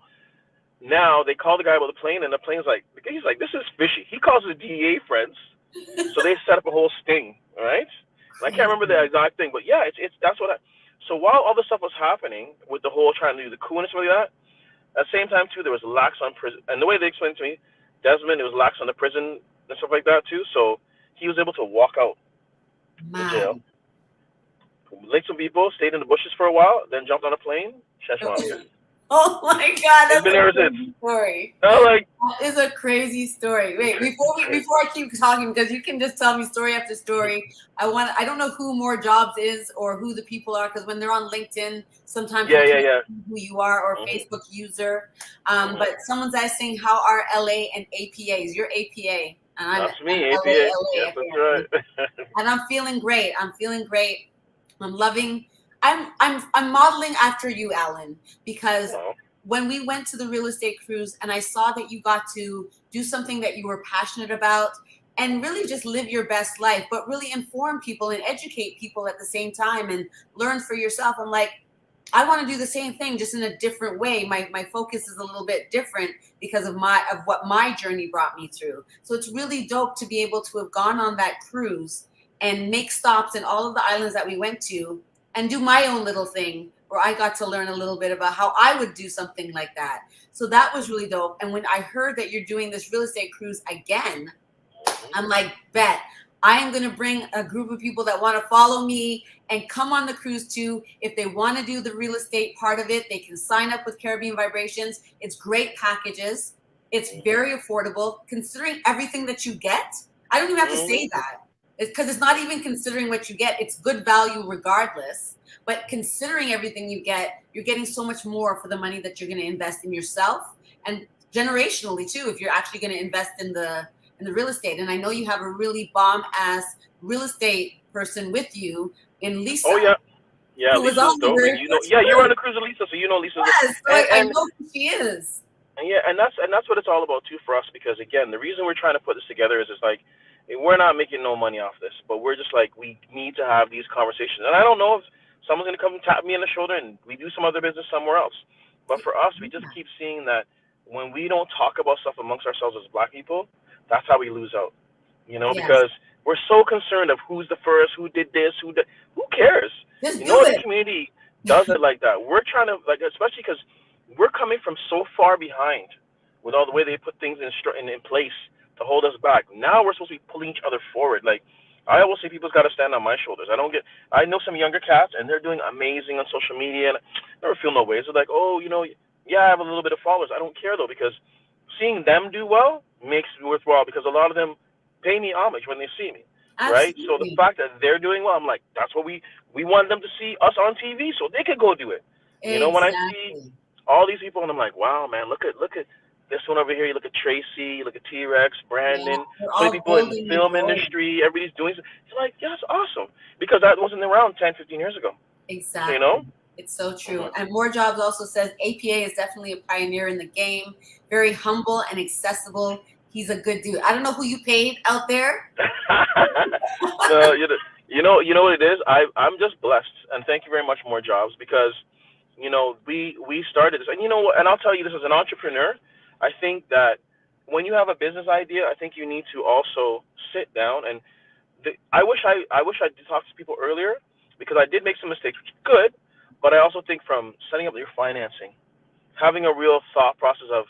now they call the guy about the plane, and the plane's like, he's like, this is fishy. He calls his DEA friends, so they set up a whole sting, all right? And I can't remember the exact thing, but yeah, it's that's what. So while all this stuff was happening with the whole trying to do the coup and stuff like that, at the same time too, there was lax on prison, and the way they explained to me, Desmond, it was lax on the prison and stuff like that too. So he was able to walk out the jail, licked some people, stayed in the bushes for a while, then jumped on a plane, shashed him out here. Oh my God, that's a crazy story. Like, that is a crazy story. Wait, before I keep talking, because you can just tell me story after story. I don't know who More Jobs is or who the people are, because when they're on LinkedIn, sometimes who you are or Facebook user. But someone's asking, how are LA and APAs? You're APA. And that's me, I'm APA. Yes, that's right. And I'm feeling great. I'm loving. I'm modeling after you, Alan, because when we went to the real estate cruise and I saw that you got to do something that you were passionate about and really just live your best life, but really inform people and educate people at the same time and learn for yourself. I'm like, I want to do the same thing, just in a different way. My focus is a little bit different because of what my journey brought me through. So it's really dope to be able to have gone on that cruise and make stops in all of the islands that we went to and do my own little thing where I got to learn a little bit about how I would do something like that. So that was really dope. And when I heard that you're doing this real estate cruise again, I'm like, bet. I am going to bring a group of people that want to follow me and come on the cruise too. If they want to do the real estate part of it, they can sign up with Caribbean Vibrations. It's great packages. It's very affordable. Considering everything that you get, I don't even have to say that. Because it's not even considering what you get. It's good value regardless. But considering everything you get, you're getting so much more for the money that you're going to invest in yourself and generationally too, if you're actually going to invest in the real estate. And I know you have a really bomb-ass real estate person with you in Lisa. Oh, yeah. Yeah, Lisa's dope. And you were on the cruise with Lisa, so you know Lisa. Yes, I know who she is. And yeah, and that's what it's all about too for us, because again, the reason we're trying to put this together is it's like, we're not making no money off this, but we're just like, we need to have these conversations. And I don't know if someone's going to come and tap me on the shoulder and we do some other business somewhere else. But for us, we just keep seeing that when we don't talk about stuff amongst ourselves as Black people, that's how we lose out, because we're so concerned of who's the first, who did this, who cares? The community does it like that. We're trying to, especially because we're coming from so far behind with all the way they put things in place to hold us back. Now we're supposed to be pulling each other forward. Like, I always say people's got to stand on my shoulders. I know some younger cats, and they're doing amazing on social media, and I never feel no ways. They're like, I have a little bit of followers. I don't care, though, because seeing them do well makes it worthwhile, because a lot of them pay me homage when they see me. Absolutely. Right? So the fact that they're doing well, I'm like, that's what we want them to see us on TV so they could go do it. Exactly. When I see all these people, and I'm like, wow, man, look at this one over here. You look at Tracy, you look at T-Rex, Brandon, so many people in the film industry. Everybody's doing it. It's like, yeah, it's awesome, because that wasn't around 10, 15 years ago. Exactly. It's so true. And More Jobs also says APA is definitely a pioneer in the game. Very humble and accessible. He's a good dude. I don't know who you paid out there. You know what it is? I'm just blessed, and thank you very much, More Jobs, because we started this, and and I'll tell you this, as an entrepreneur, I think that when you have a business idea, I think you need to also sit down and I wish I did talk to people earlier, because I did make some mistakes, which is good, but I also think from setting up your financing, having a real thought process of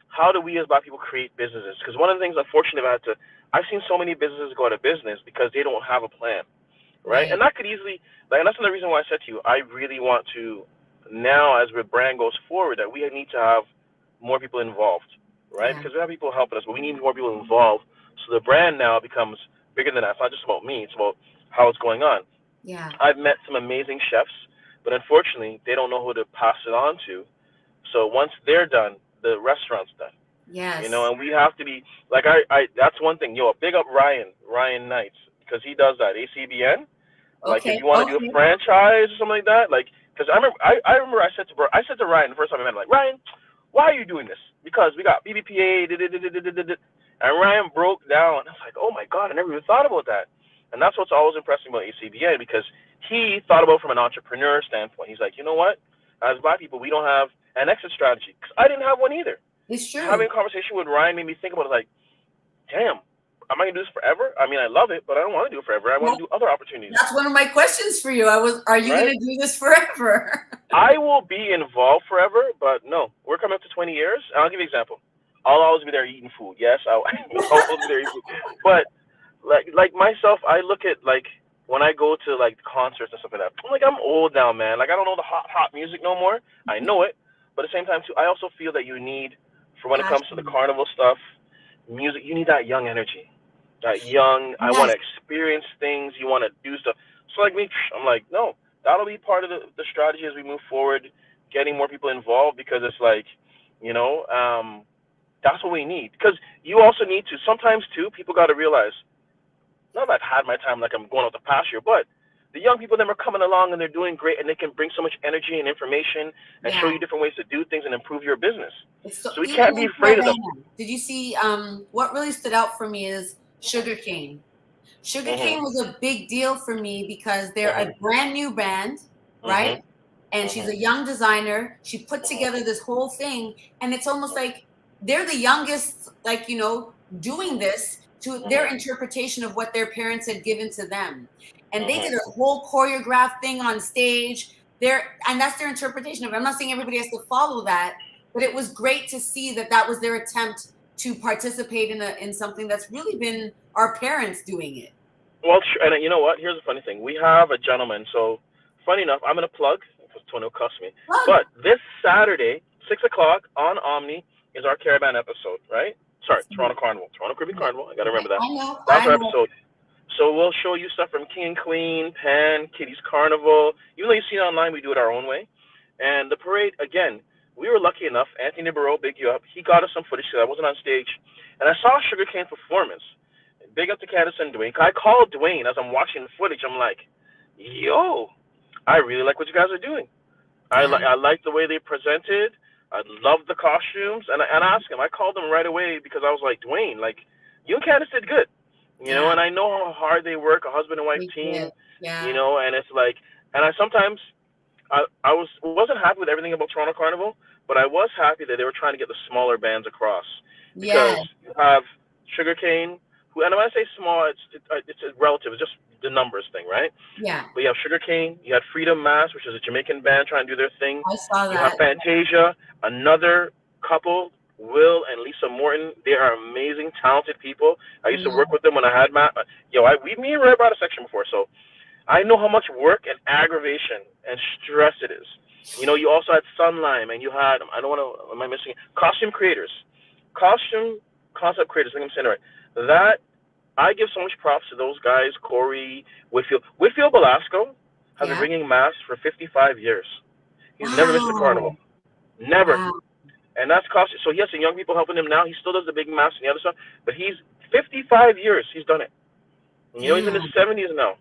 how do we as Black people create businesses? Because one of the things, unfortunately, I've seen so many businesses go out of business because they don't have a plan, right? And that could easily, and that's another reason why I said to you, I really want to, now as the brand goes forward, that we need to have more people involved, right? Because we have people helping us, but we need more people involved. So the brand now becomes bigger than that. It's not just about me. It's about how it's going on. Yeah. I've met some amazing chefs, but unfortunately, they don't know who to pass it on to. So once they're done, the restaurant's done. Yes. And we have to be, like, I that's one thing. Big up Ryan Knights, because he does that. ACBN. Like, if you want to do a franchise or something like that, like, because I remember I said to Ryan the first time I met him, like, Ryan, why are you doing this? Because we got BBPA, And Ryan broke down. I was like, oh my God, I never even thought about that. And that's what's always impressing about ACBN, because he thought about it from an entrepreneur standpoint. He's like, you know what? As Black people, we don't have an exit strategy. Because I didn't have one either. It's true. Having a conversation with Ryan made me think about it, like, damn, am I going to do this forever? I mean, I love it, but I don't want to do it forever. I want to do other opportunities. That's one of my questions for you. Are you going to do this forever? I will be involved forever, but no. We're coming up to 20 years. I'll give you an example. I'll always be there eating food. Yes, I'll always be there eating food. But like myself, I look at, like, when I go to, like, concerts and stuff like that, I'm like, I'm old now, man. Like, I don't know the hot music no more. I know it. But at the same time, too, I also feel that you need, for when it comes to the carnival stuff, music, you need that young energy. That young, I want to experience things, you want to do stuff. So, like me, I'm like, no, that'll be part of the strategy as we move forward, getting more people involved, because it's like, you know, that's what we need. Because you also need to, sometimes, too, people got to realize, not that I've had my time like I'm going out the pasture, but the young people that are coming along and they're doing great, and they can bring so much energy and information and show you different ways to do things and improve your business. So we can't be afraid of them. Did you see what really stood out for me is Sugarcane. Sugarcane was a big deal for me because they're a brand new band, right? And she's a young designer. She put together this whole thing, and it's almost like they're the youngest, like, you know, doing this to their interpretation of what their parents had given to them. And they did a whole choreographed thing on stage. And that's their interpretation of it. I'm not saying everybody has to follow that, but it was great to see that was their attempt to participate in something that's really been our parents doing it. Well, and you know what? Here's a funny thing. We have a gentleman. So, funny enough, I'm going to plug, because Tony will cuss me. But this Saturday, 6 o'clock on Omni is our Caravan episode, right? Sorry, Toronto Carnival. Toronto Caribbean Carnival. I got to remember that. That's our episode. So we'll show you stuff from King and Queen, Pan, Kitty's Carnival. Even though you see it online, we do it our own way. And the parade, again, we were lucky enough. Anthony Barreau, big you up. He got us some footage because I wasn't on stage. And I saw Sugarcane performance. Big up to Candace and Dwayne. I called Dwayne as I'm watching the footage. I'm like, yo, I really like what you guys are doing. I like the way they presented. I love the costumes. And I asked him. I called him right away because I was like, Dwayne, like, you and Candace did good. You know, and I know how hard they work, a husband and wife team, you know, and it's like, and I sometimes, I wasn't happy with everything about Toronto Carnival, but I was happy that they were trying to get the smaller bands across. Because you have Sugarcane, who, and when I say small, it's relative, it's just the numbers thing, right? Yeah. But you have Sugarcane, you had Freedom Mass, which is a Jamaican band trying to do their thing. I saw that. You have Fantasia, another couple, Will and Lisa Morton. They are amazing, talented people. I used to work with them when I had Matt. Me and Ray brought a section before, so I know how much work and aggravation and stress it is. You know, you also had Sunlime, and you had, am I missing? Costume creators. Costume concept creators, I think I'm saying it right. That, I give so much props to those guys, Corey, Whitfield. Whitfield Belasco has been bringing masks for 55 years. He's never missed a carnival. Never. Wow. And that's costume. So he has some young people helping him now. He still does the big masks and the other stuff. But he's 55 years. He's done it. You know, he's in his 70s now.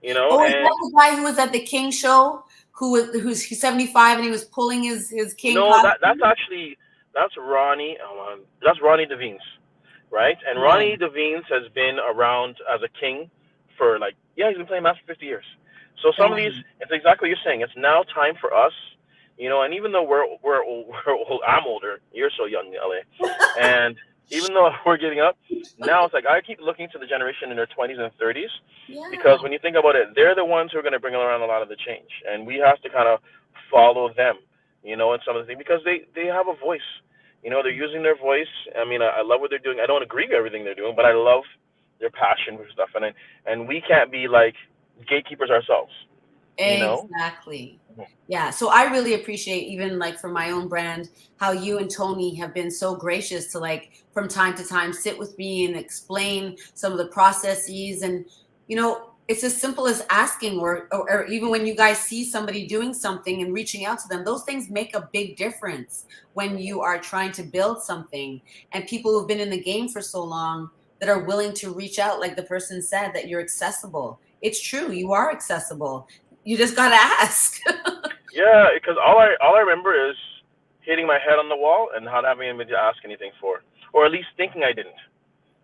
You know, is that the guy who was at the King show, who's 75 and he was pulling his King? No, that's Ronnie. That's Ronnie Devines, right? And Ronnie Devines has been around as a king for he's been playing masks for 50 years. So some of these, it's exactly what you're saying. It's now time for us. You know, and even though we're old, I'm older. You're so young, LA. And even though we're getting up, now it's like I keep looking to the generation in their 20s and 30s because when you think about it, they're the ones who are going to bring around a lot of the change, and we have to kind of follow them. You know, in some of the things because they have a voice. You know, they're using their voice. I mean, I love what they're doing. I don't agree with everything they're doing, but I love their passion for stuff, and we can't be like gatekeepers ourselves. Exactly. Yeah. So I really appreciate, even for my own brand, how you and Tony have been so gracious to from time to time sit with me and explain some of the processes. And, you know, it's as simple as asking or even when you guys see somebody doing something and reaching out to them, those things make a big difference when you are trying to build something. And people who've been in the game for so long that are willing to reach out, like the person said, that you're accessible. It's true. You are accessible. You just got to ask. Yeah, because all I remember is hitting my head on the wall and not having anybody to ask anything for, or at least thinking I didn't.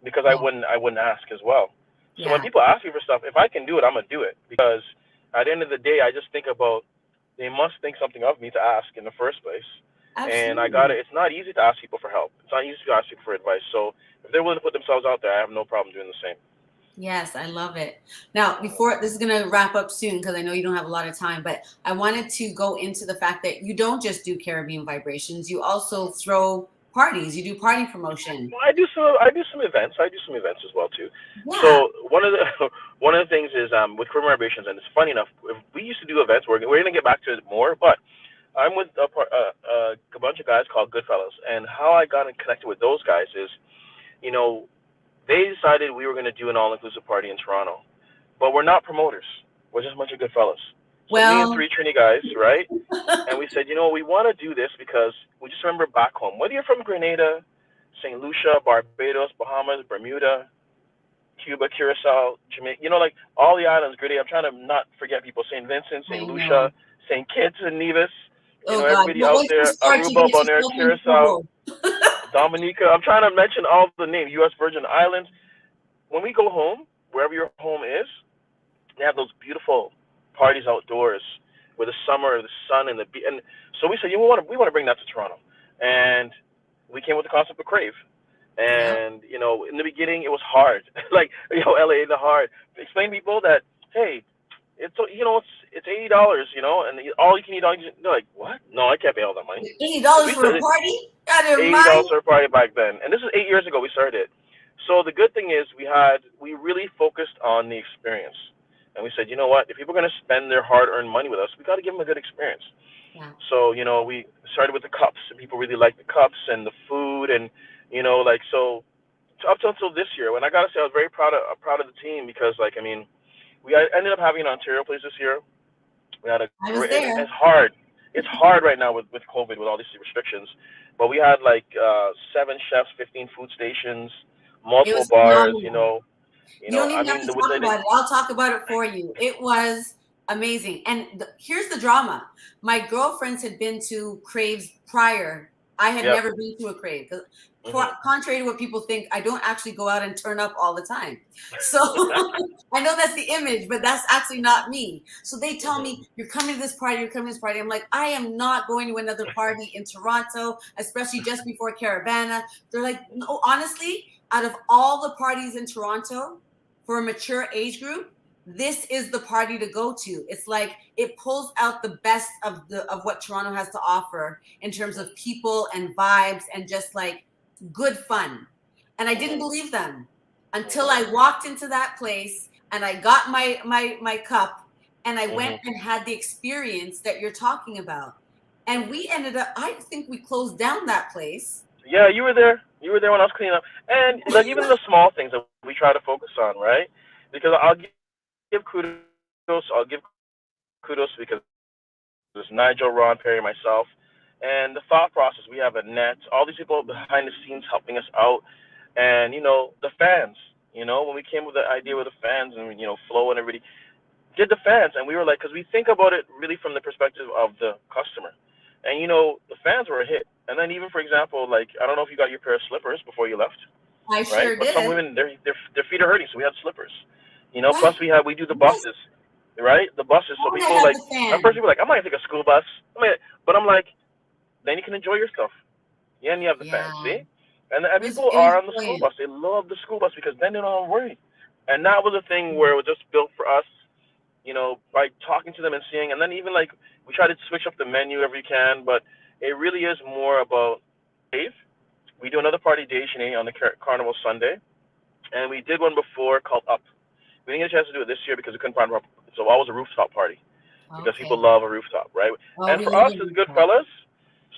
because Yeah. I wouldn't ask as well. So when Yeah. people ask me for stuff, if I can do it, I'm gonna do it, because at the end of the day, I just think about, they must think something of me to ask in the first place. And I got Absolutely. it. It's not easy to ask people for help. It's not easy to ask people for advice. So if they're willing to put themselves out there, I have no problem doing the same. Yes, I love it. Now, before this is going to wrap up soon because I know you don't have a lot of time, but I wanted to go into the fact that you don't just do Caribbean vibrations, you also throw parties, you do party promotion. Well, I do some events. I do some events as well too. Yeah. So one of the one of the things is with Caribbean vibrations, and it's funny enough, if we used to do events. We're gonna get back to it more, but I'm with a bunch of guys called Goodfellas, and how I got connected with those guys is, you know, they decided we were going to do an all-inclusive party in Toronto, but we're not promoters. We're just a bunch of good fellas. So me and Well, 3 Trini guys, right? And we said, we want to do this because we just remember back home. Whether you're from Grenada, St. Lucia, Barbados, Bahamas, Bermuda, Cuba, Curacao, Jamaica, like all the islands, Grenada. I'm trying to not forget people. St. Vincent, I St. Lucia, know. St. Kitts and Nevis, Oh God. everybody But out once you there, start, you Aruba, get Bonaire, yourself in Curacao, trouble. Dominica. I'm trying to mention all the names, U.S. Virgin Islands. When we go home, wherever your home is, they have those beautiful parties outdoors with the summer, the sun, and and so we said, we want to bring that to Toronto, and we came with the concept of Crave. Yep. And in the beginning, it was hard, like LA in the hard. Explain to people that, hey, it's $80, and all you can eat, they're like, what? No, I can't pay all that money. $80 We for a started party? Out of $80 mind? for a party back then, and this is 8 years ago we started. So the good thing is we really focused on the experience, and we said, you know what? If people are going to spend their hard-earned money with us, we got to give them a good experience. Yeah. So we started with the cups, and people really liked the cups and the food, and so up until this year. When I gotta say, I was very proud of the team because we ended up having an Ontario place this year. We had a I was great. there. It's hard. It's hard right now with COVID, with all these restrictions. But we had 7 chefs, 15 food stations, It multiple was bars. phenomenal. You don't I even have mean, to talk about it. I'll talk about it for you. It was amazing. And here's the drama. My girlfriends had been to Craves prior. I had Yep. never been to a Crave. Mhm. Contrary to what people think, I don't actually go out and turn up all the time. So I know that's the image, but that's actually not me. So they tell me, you're coming to this party, you're coming to this party. I'm like, I am not going to another party in Toronto, especially just before Caravana. They're like, no, honestly, out of all the parties in Toronto for a mature age group, this is the party to go to. It's like it pulls out the best of what Toronto has to offer in terms of people and vibes and just like good fun. And I didn't believe them until I walked into that place and I got my cup and I went and had the experience that you're talking about. And we ended up, I think we closed down that place. Yeah, you were there. You were there when I was cleaning up, and even the small things that we try to focus on, right? Because I'll give kudos. I'll give kudos because there's Nigel, Ron, Perry, myself, and the thought process. We have a net. All these people behind the scenes helping us out, and the fans. When we came with the idea with the fans and Flo and everybody did the fans, and we were like, because we think about it really from the perspective of the customer, and the fans were a hit. And then even for example, I don't know if you got your pair of slippers before you left, I right? sure But some did. women their feet are hurting, so we had slippers. Right. Plus we do the buses, right? The buses. So And people I had the at fan. first people are like, I might take a school bus. But I'm like, then you can enjoy your stuff. Yeah, and you have the fans, see? And people It are was on the school brilliant. bus. They love the school bus because then they don't worry. And that was a thing where it was just built for us, by talking to them and seeing. And then even we try to switch up the menu every can, but it really is more about Dave. We do another party day on the Carnival Sunday, and we did one before called Up. We didn't get a chance to do it this year because we couldn't find a so it was a rooftop party because people love a rooftop, right? Oh, and we for love us a as rooftop. Goodfellas,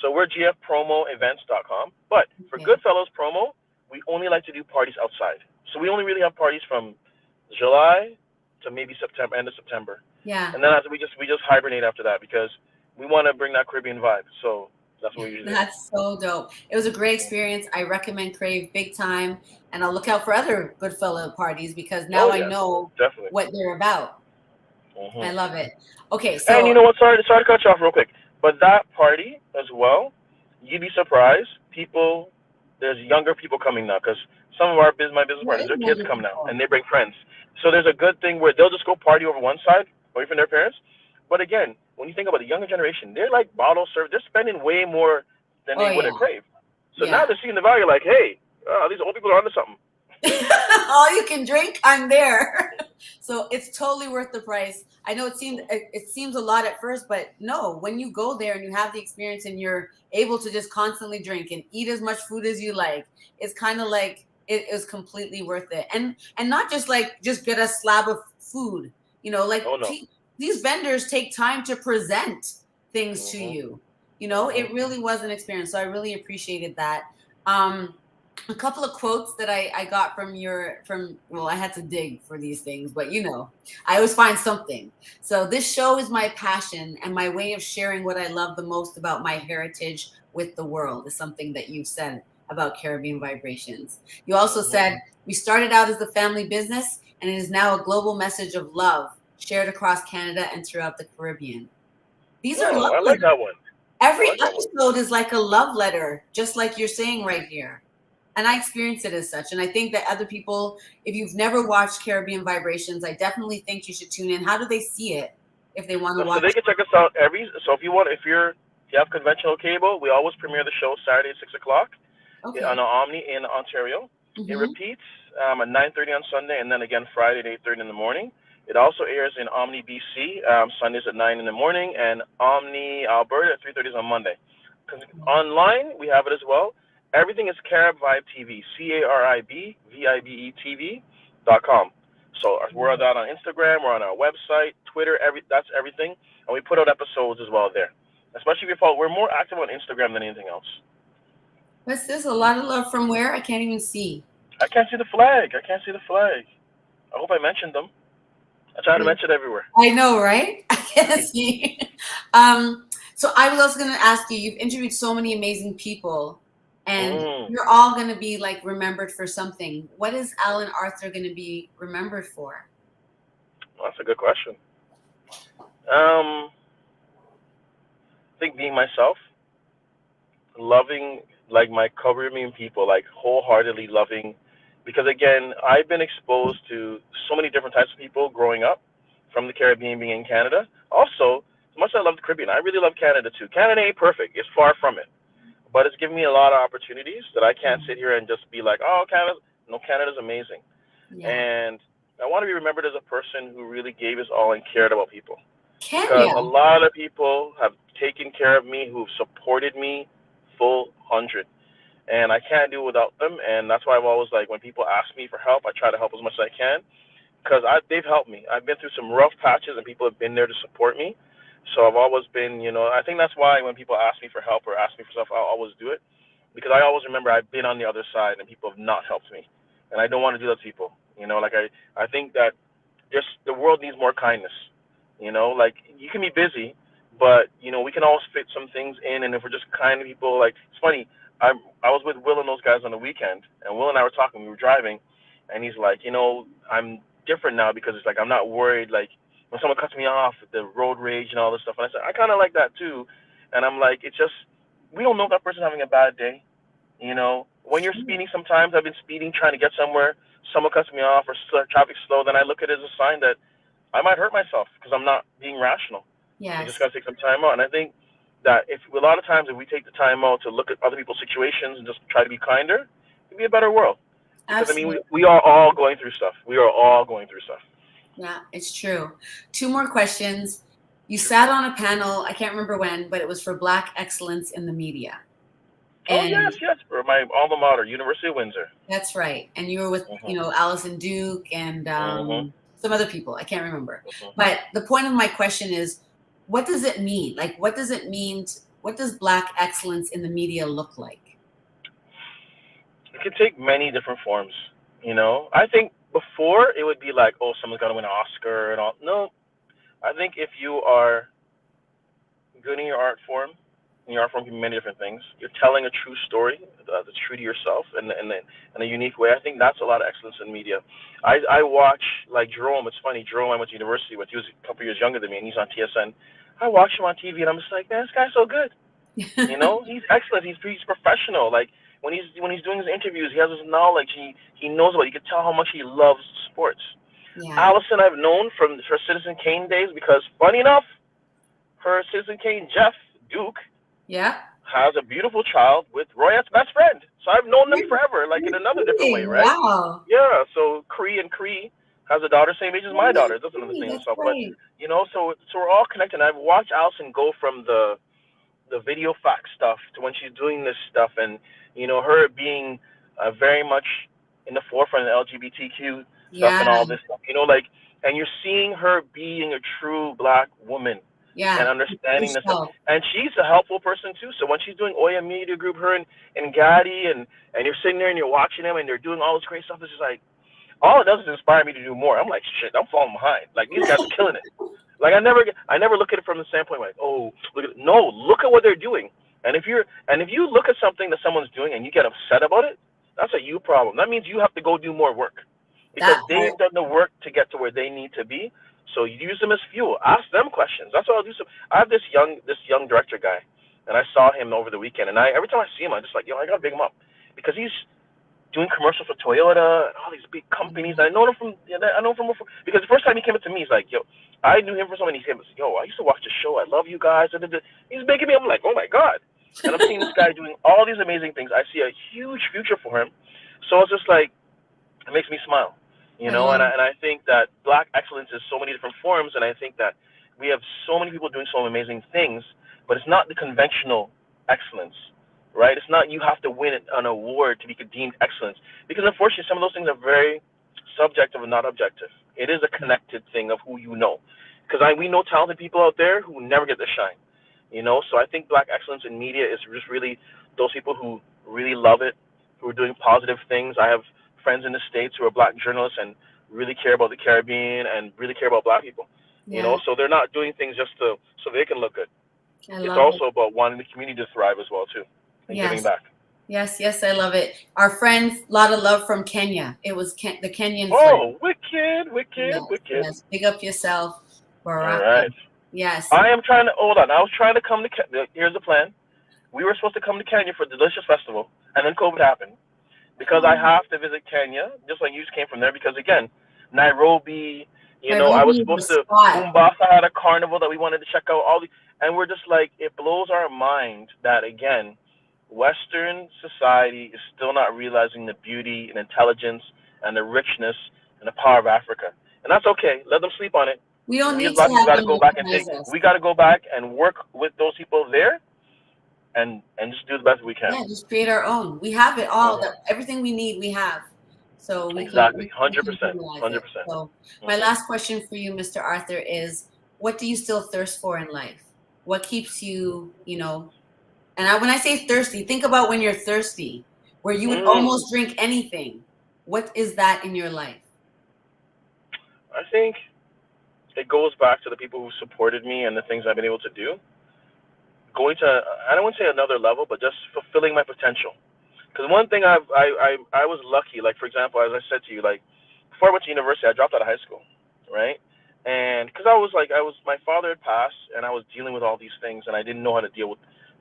so we're gfpromoevents.com. But for Goodfellas promo, we only like to do parties outside. So we only really have parties from July to maybe September, end of September. Yeah. And then after we just hibernate after that because we want to bring that Caribbean vibe. So that's what we usually do. That's so dope. It was a great experience. I recommend Crave big time, and I'll look out for other Goodfella parties because now I know definitely what they're about. I love it. Okay, so and you know what? Sorry to cut you off real quick, but that party as well, you'd be surprised. There's younger people coming now because Some of my business That partners, is their kids come now wonderful. and they bring friends. So there's a good thing where they'll just go party over one side away from their parents. But again, when you think about the younger generation, they're like bottle service. They're spending way more than Oh they would yeah, at Crave. So now yeah. they're seeing the value. Like, hey, these old people are onto something. All you can drink, I'm there. So it's totally worth the price. I know it seems a lot at first, but no, when you go there and you have the experience and you're able to just constantly drink and eat as much food as you like, it's kind of like it is completely worth it. And not just like just get a slab of food, like Oh no. these vendors take time to present things to Mm-hmm. you. Mm-hmm. It really was an experience. So I really appreciated that. A couple of quotes that I got well, I had to dig for these things, but I always find something. So this show is my passion and my way of sharing what I love the most about my heritage with the world, is something that you've said about Caribbean Vibrations. You also said, we started out as a family business and it is now a global message of love shared across Canada and throughout the Caribbean. These are love Oh, I like letters. that one. Every I like that one. episode is like a love letter, just like you're saying right here. And I experience it as such. And I think that other people, if you've never watched Caribbean Vibrations, I definitely think you should tune in. How do they see it if they want to So watch they it? can check us out so if you have conventional cable, we always premiere the show Saturday at 6 o'clock Okay. on Omni in Ontario. It Mm-hmm. repeats at 9:30 on Sunday, and then again Friday at 8:30 in the morning. It also airs in Omni BC Sundays at 9 in the morning, and Omni Alberta at 3:30 on Monday. Because online we have it as well. Everything is Carib Vibe TV, CaribVibe.com. So we're on that on Instagram, we're on our website, Twitter, that's everything, and we put out episodes as well there. Especially if you follow, we're more active on Instagram than anything else. What's this? A lot of love from where? I can't even see. I can't see the flag. I hope I mentioned them. I try to mention everywhere. I know, right? I can't see. So I was also going to ask you, you've interviewed so many amazing people, and you're all going to be like remembered for something. What is Alan Arthur going to be remembered for? Well, that's a good question. I think being myself, loving like my Caribbean people, like wholeheartedly loving, because again, I've been exposed to so many different types of people growing up from the Caribbean, being in Canada. Also, as much as I love the Caribbean, I really love Canada too. Canada ain't perfect. It's far from it. But it's given me a lot of opportunities that I can't sit here and just be like, oh, Canada. No, Canada's amazing. Yeah. And I want to be remembered as a person who really gave his all and cared about people. Kenya. Because a lot of people have taken care of me, who've supported me full 100. And I can't do it without them. And that's why I'm always like, when people ask me for help, I try to help as much as I can. Because they've helped me. I've been through some rough patches, and people have been there to support me. So I've always been, I think that's why when people ask me for help or ask me for stuff, I'll always do it. Because I always remember I've been on the other side, and people have not helped me. And I don't want to do that to people. I think that just the world needs more kindness. Like you can be busy, but we can always fit some things in. And if we're just kind to people, like it's funny. I was with Will and those guys on the weekend, and Will and I were talking. We were driving, and he's like, I'm different now because it's like I'm not worried. Like when someone cuts me off, the road rage and all this stuff. And I said I kind of like that too. And I'm like, it's just we don't know if that person's having a bad day. When you're speeding, sometimes I've been speeding trying to get somewhere. Someone cuts me off or traffic's slow, then I look at it as a sign that I might hurt myself because I'm not being rational. Yes. You just got to take some time out. And I think that a lot of times if we take the time out to look at other people's situations and just try to be kinder, it'd be a better world. Because, Absolutely. we are all going through stuff. Yeah, it's true. 2 more questions. You sat on a panel, I can't remember when, but it was for Black excellence in the media. And yes, for my alma mater, University of Windsor. That's right. And you were with, Allison Duke and some other people. I can't remember. But the point of my question is, what does it mean? Like, what does it mean? What does Black excellence in the media look like? It can take many different forms. I think before it would be like, oh, someone's got to win an Oscar and all. No, I think if you are good in your art form, and your art form can be many different things. You're telling a true story that's true to yourself in a unique way. I think that's a lot of excellence in media. I watch, like Jerome. It's funny, Jerome I went to university with. He was a couple years younger than me, and he's on TSN. I watch him on TV, and I'm just like, man, this guy's so good. He's excellent. He's professional. Like, when he's doing his interviews, he has his knowledge. He knows about it. You can tell how much he loves sports. Yeah. Allison, I've known from her Citizen Kane days because, funny enough, her Citizen Kane, Jeff Duke, Yeah. has a beautiful child with Royette's best friend. So I've known them forever, like in another different way, right? Wow. Yeah. So Cree has a daughter same age as my daughter. It doesn't understand That's himself, but great. so we're all connected. I've watched Allison go from the video fax stuff to when she's doing this stuff, and her being very much in the forefront of the LGBTQ stuff Yeah. and all this stuff. And you're seeing her being a true Black woman Yeah. and understanding this stuff. Yourself. And she's a helpful person too. So when she's doing Oya Media Group, her and Gaddy, and you're sitting there and you're watching them and they're doing all this great stuff, it's just like, all it does is inspire me to do more. I'm like, shit, I'm falling behind. Like, these guys are killing it. Like, I never look at it from the standpoint like, oh, look at what they're doing. And if you look at something that someone's doing and you get upset about it, that's a you problem. That means you have to go do more work because they've done the work to get to where they need to be. So use them as fuel. Ask them questions. That's what I'll do. So I have this young director guy, and I saw him over the weekend. And every time I see him, I'm just like, I gotta big him up because he's doing commercials for Toyota and all these big companies. I know him from before, because the first time he came up to me, he's like, I knew him from something. He came and said, I used to watch the show. I love you guys. He's making me. I'm like, oh my God. And I'm seeing this guy doing all these amazing things. I see a huge future for him. So it's just like, it makes me smile, and I think that Black excellence is so many different forms, and I think that we have so many people doing so amazing things, but it's not the conventional excellence, right? It's not you have to win an award to be deemed excellence, because unfortunately some of those things are very subjective and not objective. It is a connected thing of who you know, because we know talented people out there who never get to shine, So I think Black excellence in media is just really those people who really love it, who are doing positive things. I have friends in the States who are Black journalists and really care about the Caribbean and really care about Black people, so they're not doing things just so they can look good. It's also about wanting the community to thrive as well too, and giving back. Yes, I love it. Our friends, a lot of love from Kenya. It was the Kenyan Oh, friend. wicked. Yes, big up yourself, Baraka. All right. Yes. I am trying to, hold on, I was trying to come to Kenya. Here's the plan. We were supposed to come to Kenya for the Delicious Festival, and then COVID happened. Because I have to visit Kenya, just like you just came from there, because again, Nairobi, I was supposed to, Mombasa had a carnival that we wanted to check out, and we're just like, it blows our mind that, again, Western society is still not realizing the beauty and intelligence and the richness and the power of Africa. And that's okay. Let them sleep on it. We don't need to have them go back and we got to go back and work with those people there and just do the best we can. Yeah, just create our own. We have it all. Everything we need, we have. So we 100%. So my last question for you, Mr. Arthur, is what do you still thirst for in life? What keeps you, and when I say thirsty, think about when you're thirsty, where you would almost drink anything. What is that in your life? I think it goes back to the people who supported me and the things I've been able to do. Going to, I don't want to say another level, but just fulfilling my potential. Because one thing I was lucky, like, for example, as I said to you, like, before I went to university, I dropped out of high school, right? And because my father had passed, and I was dealing with all these things, and I didn't know how to deal with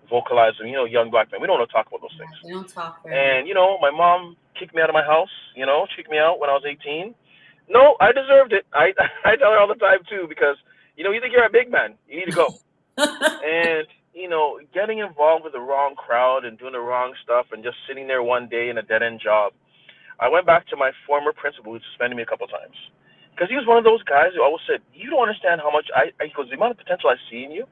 vocalizing, young Black men. We don't want to talk about those things. We don't talk very much. And, my mom kicked me out of my house, kicked me out when I was 18. No, I deserved it. I tell her all the time, too, because, you think you're a big man, you need to go. And, getting involved with the wrong crowd and doing the wrong stuff and just sitting there one day in a dead-end job, I went back to my former principal who suspended me a couple of times. Because he was one of those guys who always said, you don't understand how much he goes, the amount of potential I see in you.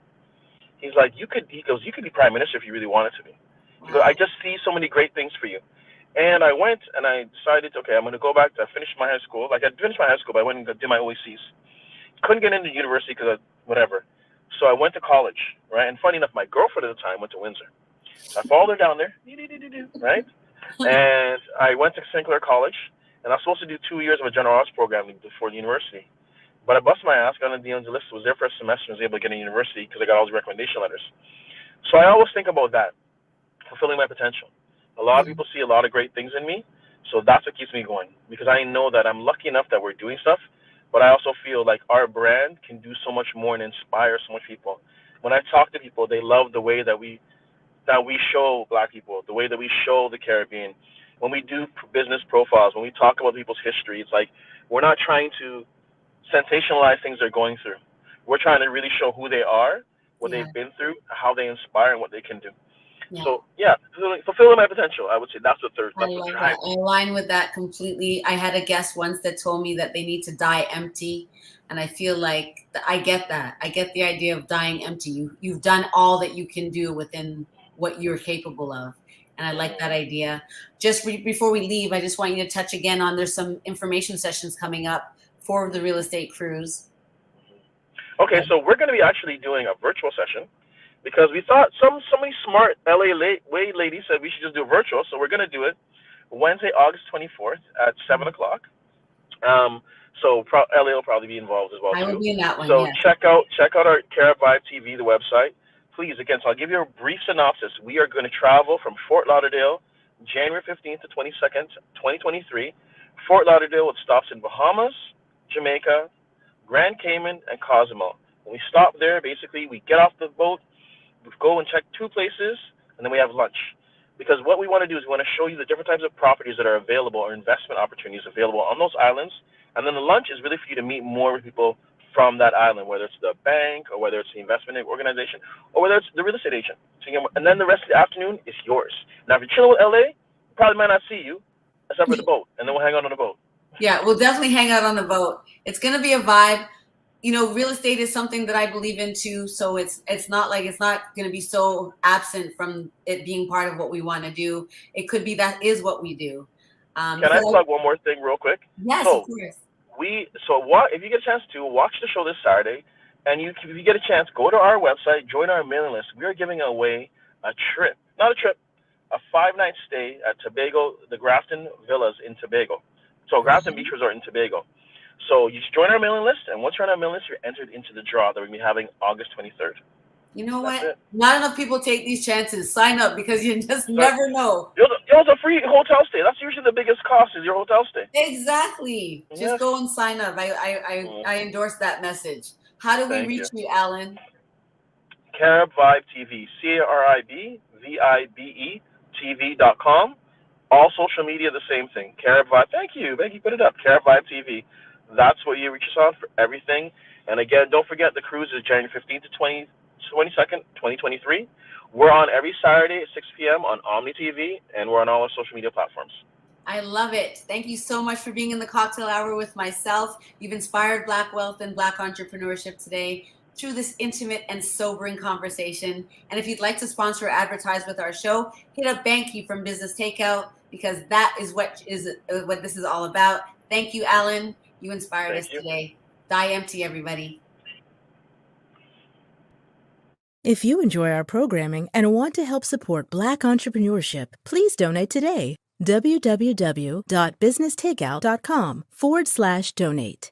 He's like, you could be prime minister if you really wanted to be. He goes, I just see so many great things for you. And I went and I decided, okay, I'm going to go back to finish my high school. Like, I finished my high school, but I went and did my OACs. Couldn't get into university because of whatever. So I went to college, right? And funny enough, my girlfriend at the time went to Windsor. So I followed her down there, right? And I went to St. Clair College, and I was supposed to do 2 years of a general arts program before the university. But I busted my ass, got on the dean's list, was there for a semester, and was able to get into university because I got all these recommendation letters. So I always think about that, fulfilling my potential. A lot of people see a lot of great things in me, so that's what keeps me going, because I know that I'm lucky enough that we're doing stuff, but I also feel like our brand can do so much more and inspire so much people. When I talk to people, they love the way that we that we show Black people, the way that we show the Caribbean. When we do business profiles, when we talk about people's history, it's like we're not trying to sensationalize things they're going through. We're trying to really show who they are, what Yeah. they've been through, how they inspire, and what they can do. Yeah. So yeah, fulfilling my potential. I would say that's what I love that. I align with that completely. I had a guest once that told me that they need to die empty, and I feel like I get that. I get the idea of dying empty. You've done all that you can do within what you're capable of, and I like that idea. Just before we leave, I just want you to touch again on there's some information sessions coming up for the real estate cruise. Okay, so we're going to be actually doing a virtual session because we thought somebody smart LA lady said we should just do virtual, so we're going to do it Wednesday, August 24th at 7 o'clock. So LA will probably be involved as well. I will be in that one. So yeah. check out our Carib Vibe TV, the website. Please, again, so I'll give you a brief synopsis. We are going to travel from Fort Lauderdale, January 15th to 22nd, 2023. Fort Lauderdale with stops in Bahamas, Jamaica, Grand Cayman, and Cozumel. When we stop there, basically, we get off the boat, we go and check 2 places, and then we have lunch. Because what we want to do is we want to show you the different types of properties that are available or investment opportunities available on those islands. And then the lunch is really for you to meet more people from that island, whether it's the bank or whether it's the investment organization or whether it's the real estate agent. And then the rest of the afternoon is yours. Now, if you're chilling with LA, probably might not see you except for the boat, and then we'll hang out on the boat. Yeah, we'll definitely hang out on the boat. It's going to be a vibe. You know, real estate is something that I believe in too. So it's not like it's not going to be so absent from it being part of what we want to do. It could be that is what we do. Can I plug one more thing real quick? Yes, of course. If you get a chance to watch the show this Saturday, and if you get a chance, go to our website, join our mailing list. We are giving away a 5-night stay at Tobago, the Grafton Villas in Tobago. So Grafton Beach Resort in Tobago. So you just join our mailing list, and once you're on our mailing list, you're entered into the draw that we're going to be having August 23rd. You know what? Not enough people take these chances. Sign up because you just never know. It's a free hotel stay. That's usually the biggest cost is your hotel stay. Exactly. Yes. Just go and sign up. I endorse that message. How do we reach you, Alain? Carib Vibe TV. CaribVibe TV.com. All social media, the same thing. Carib Vibe. Thank you. Put it up. Carib Vibe TV. That's what you reach us on for everything. And again, don't forget the cruise is January 15th to 22nd, 2023. We're on every Saturday at 6 p.m. on Omni TV, and we're on all our social media platforms. I love it. Thank you so much for being in the Cocktale Hour with myself. You've inspired Black wealth and Black entrepreneurship today through this intimate and sobering conversation. And if you'd like to sponsor or advertise with our show, hit up Banky from Business Takeout, because that is what this is all about. Thank you, Alain. You inspired us today. Die empty, everybody. If you enjoy our programming and want to help support Black entrepreneurship, please donate today. www.businesstakeout.com/donate.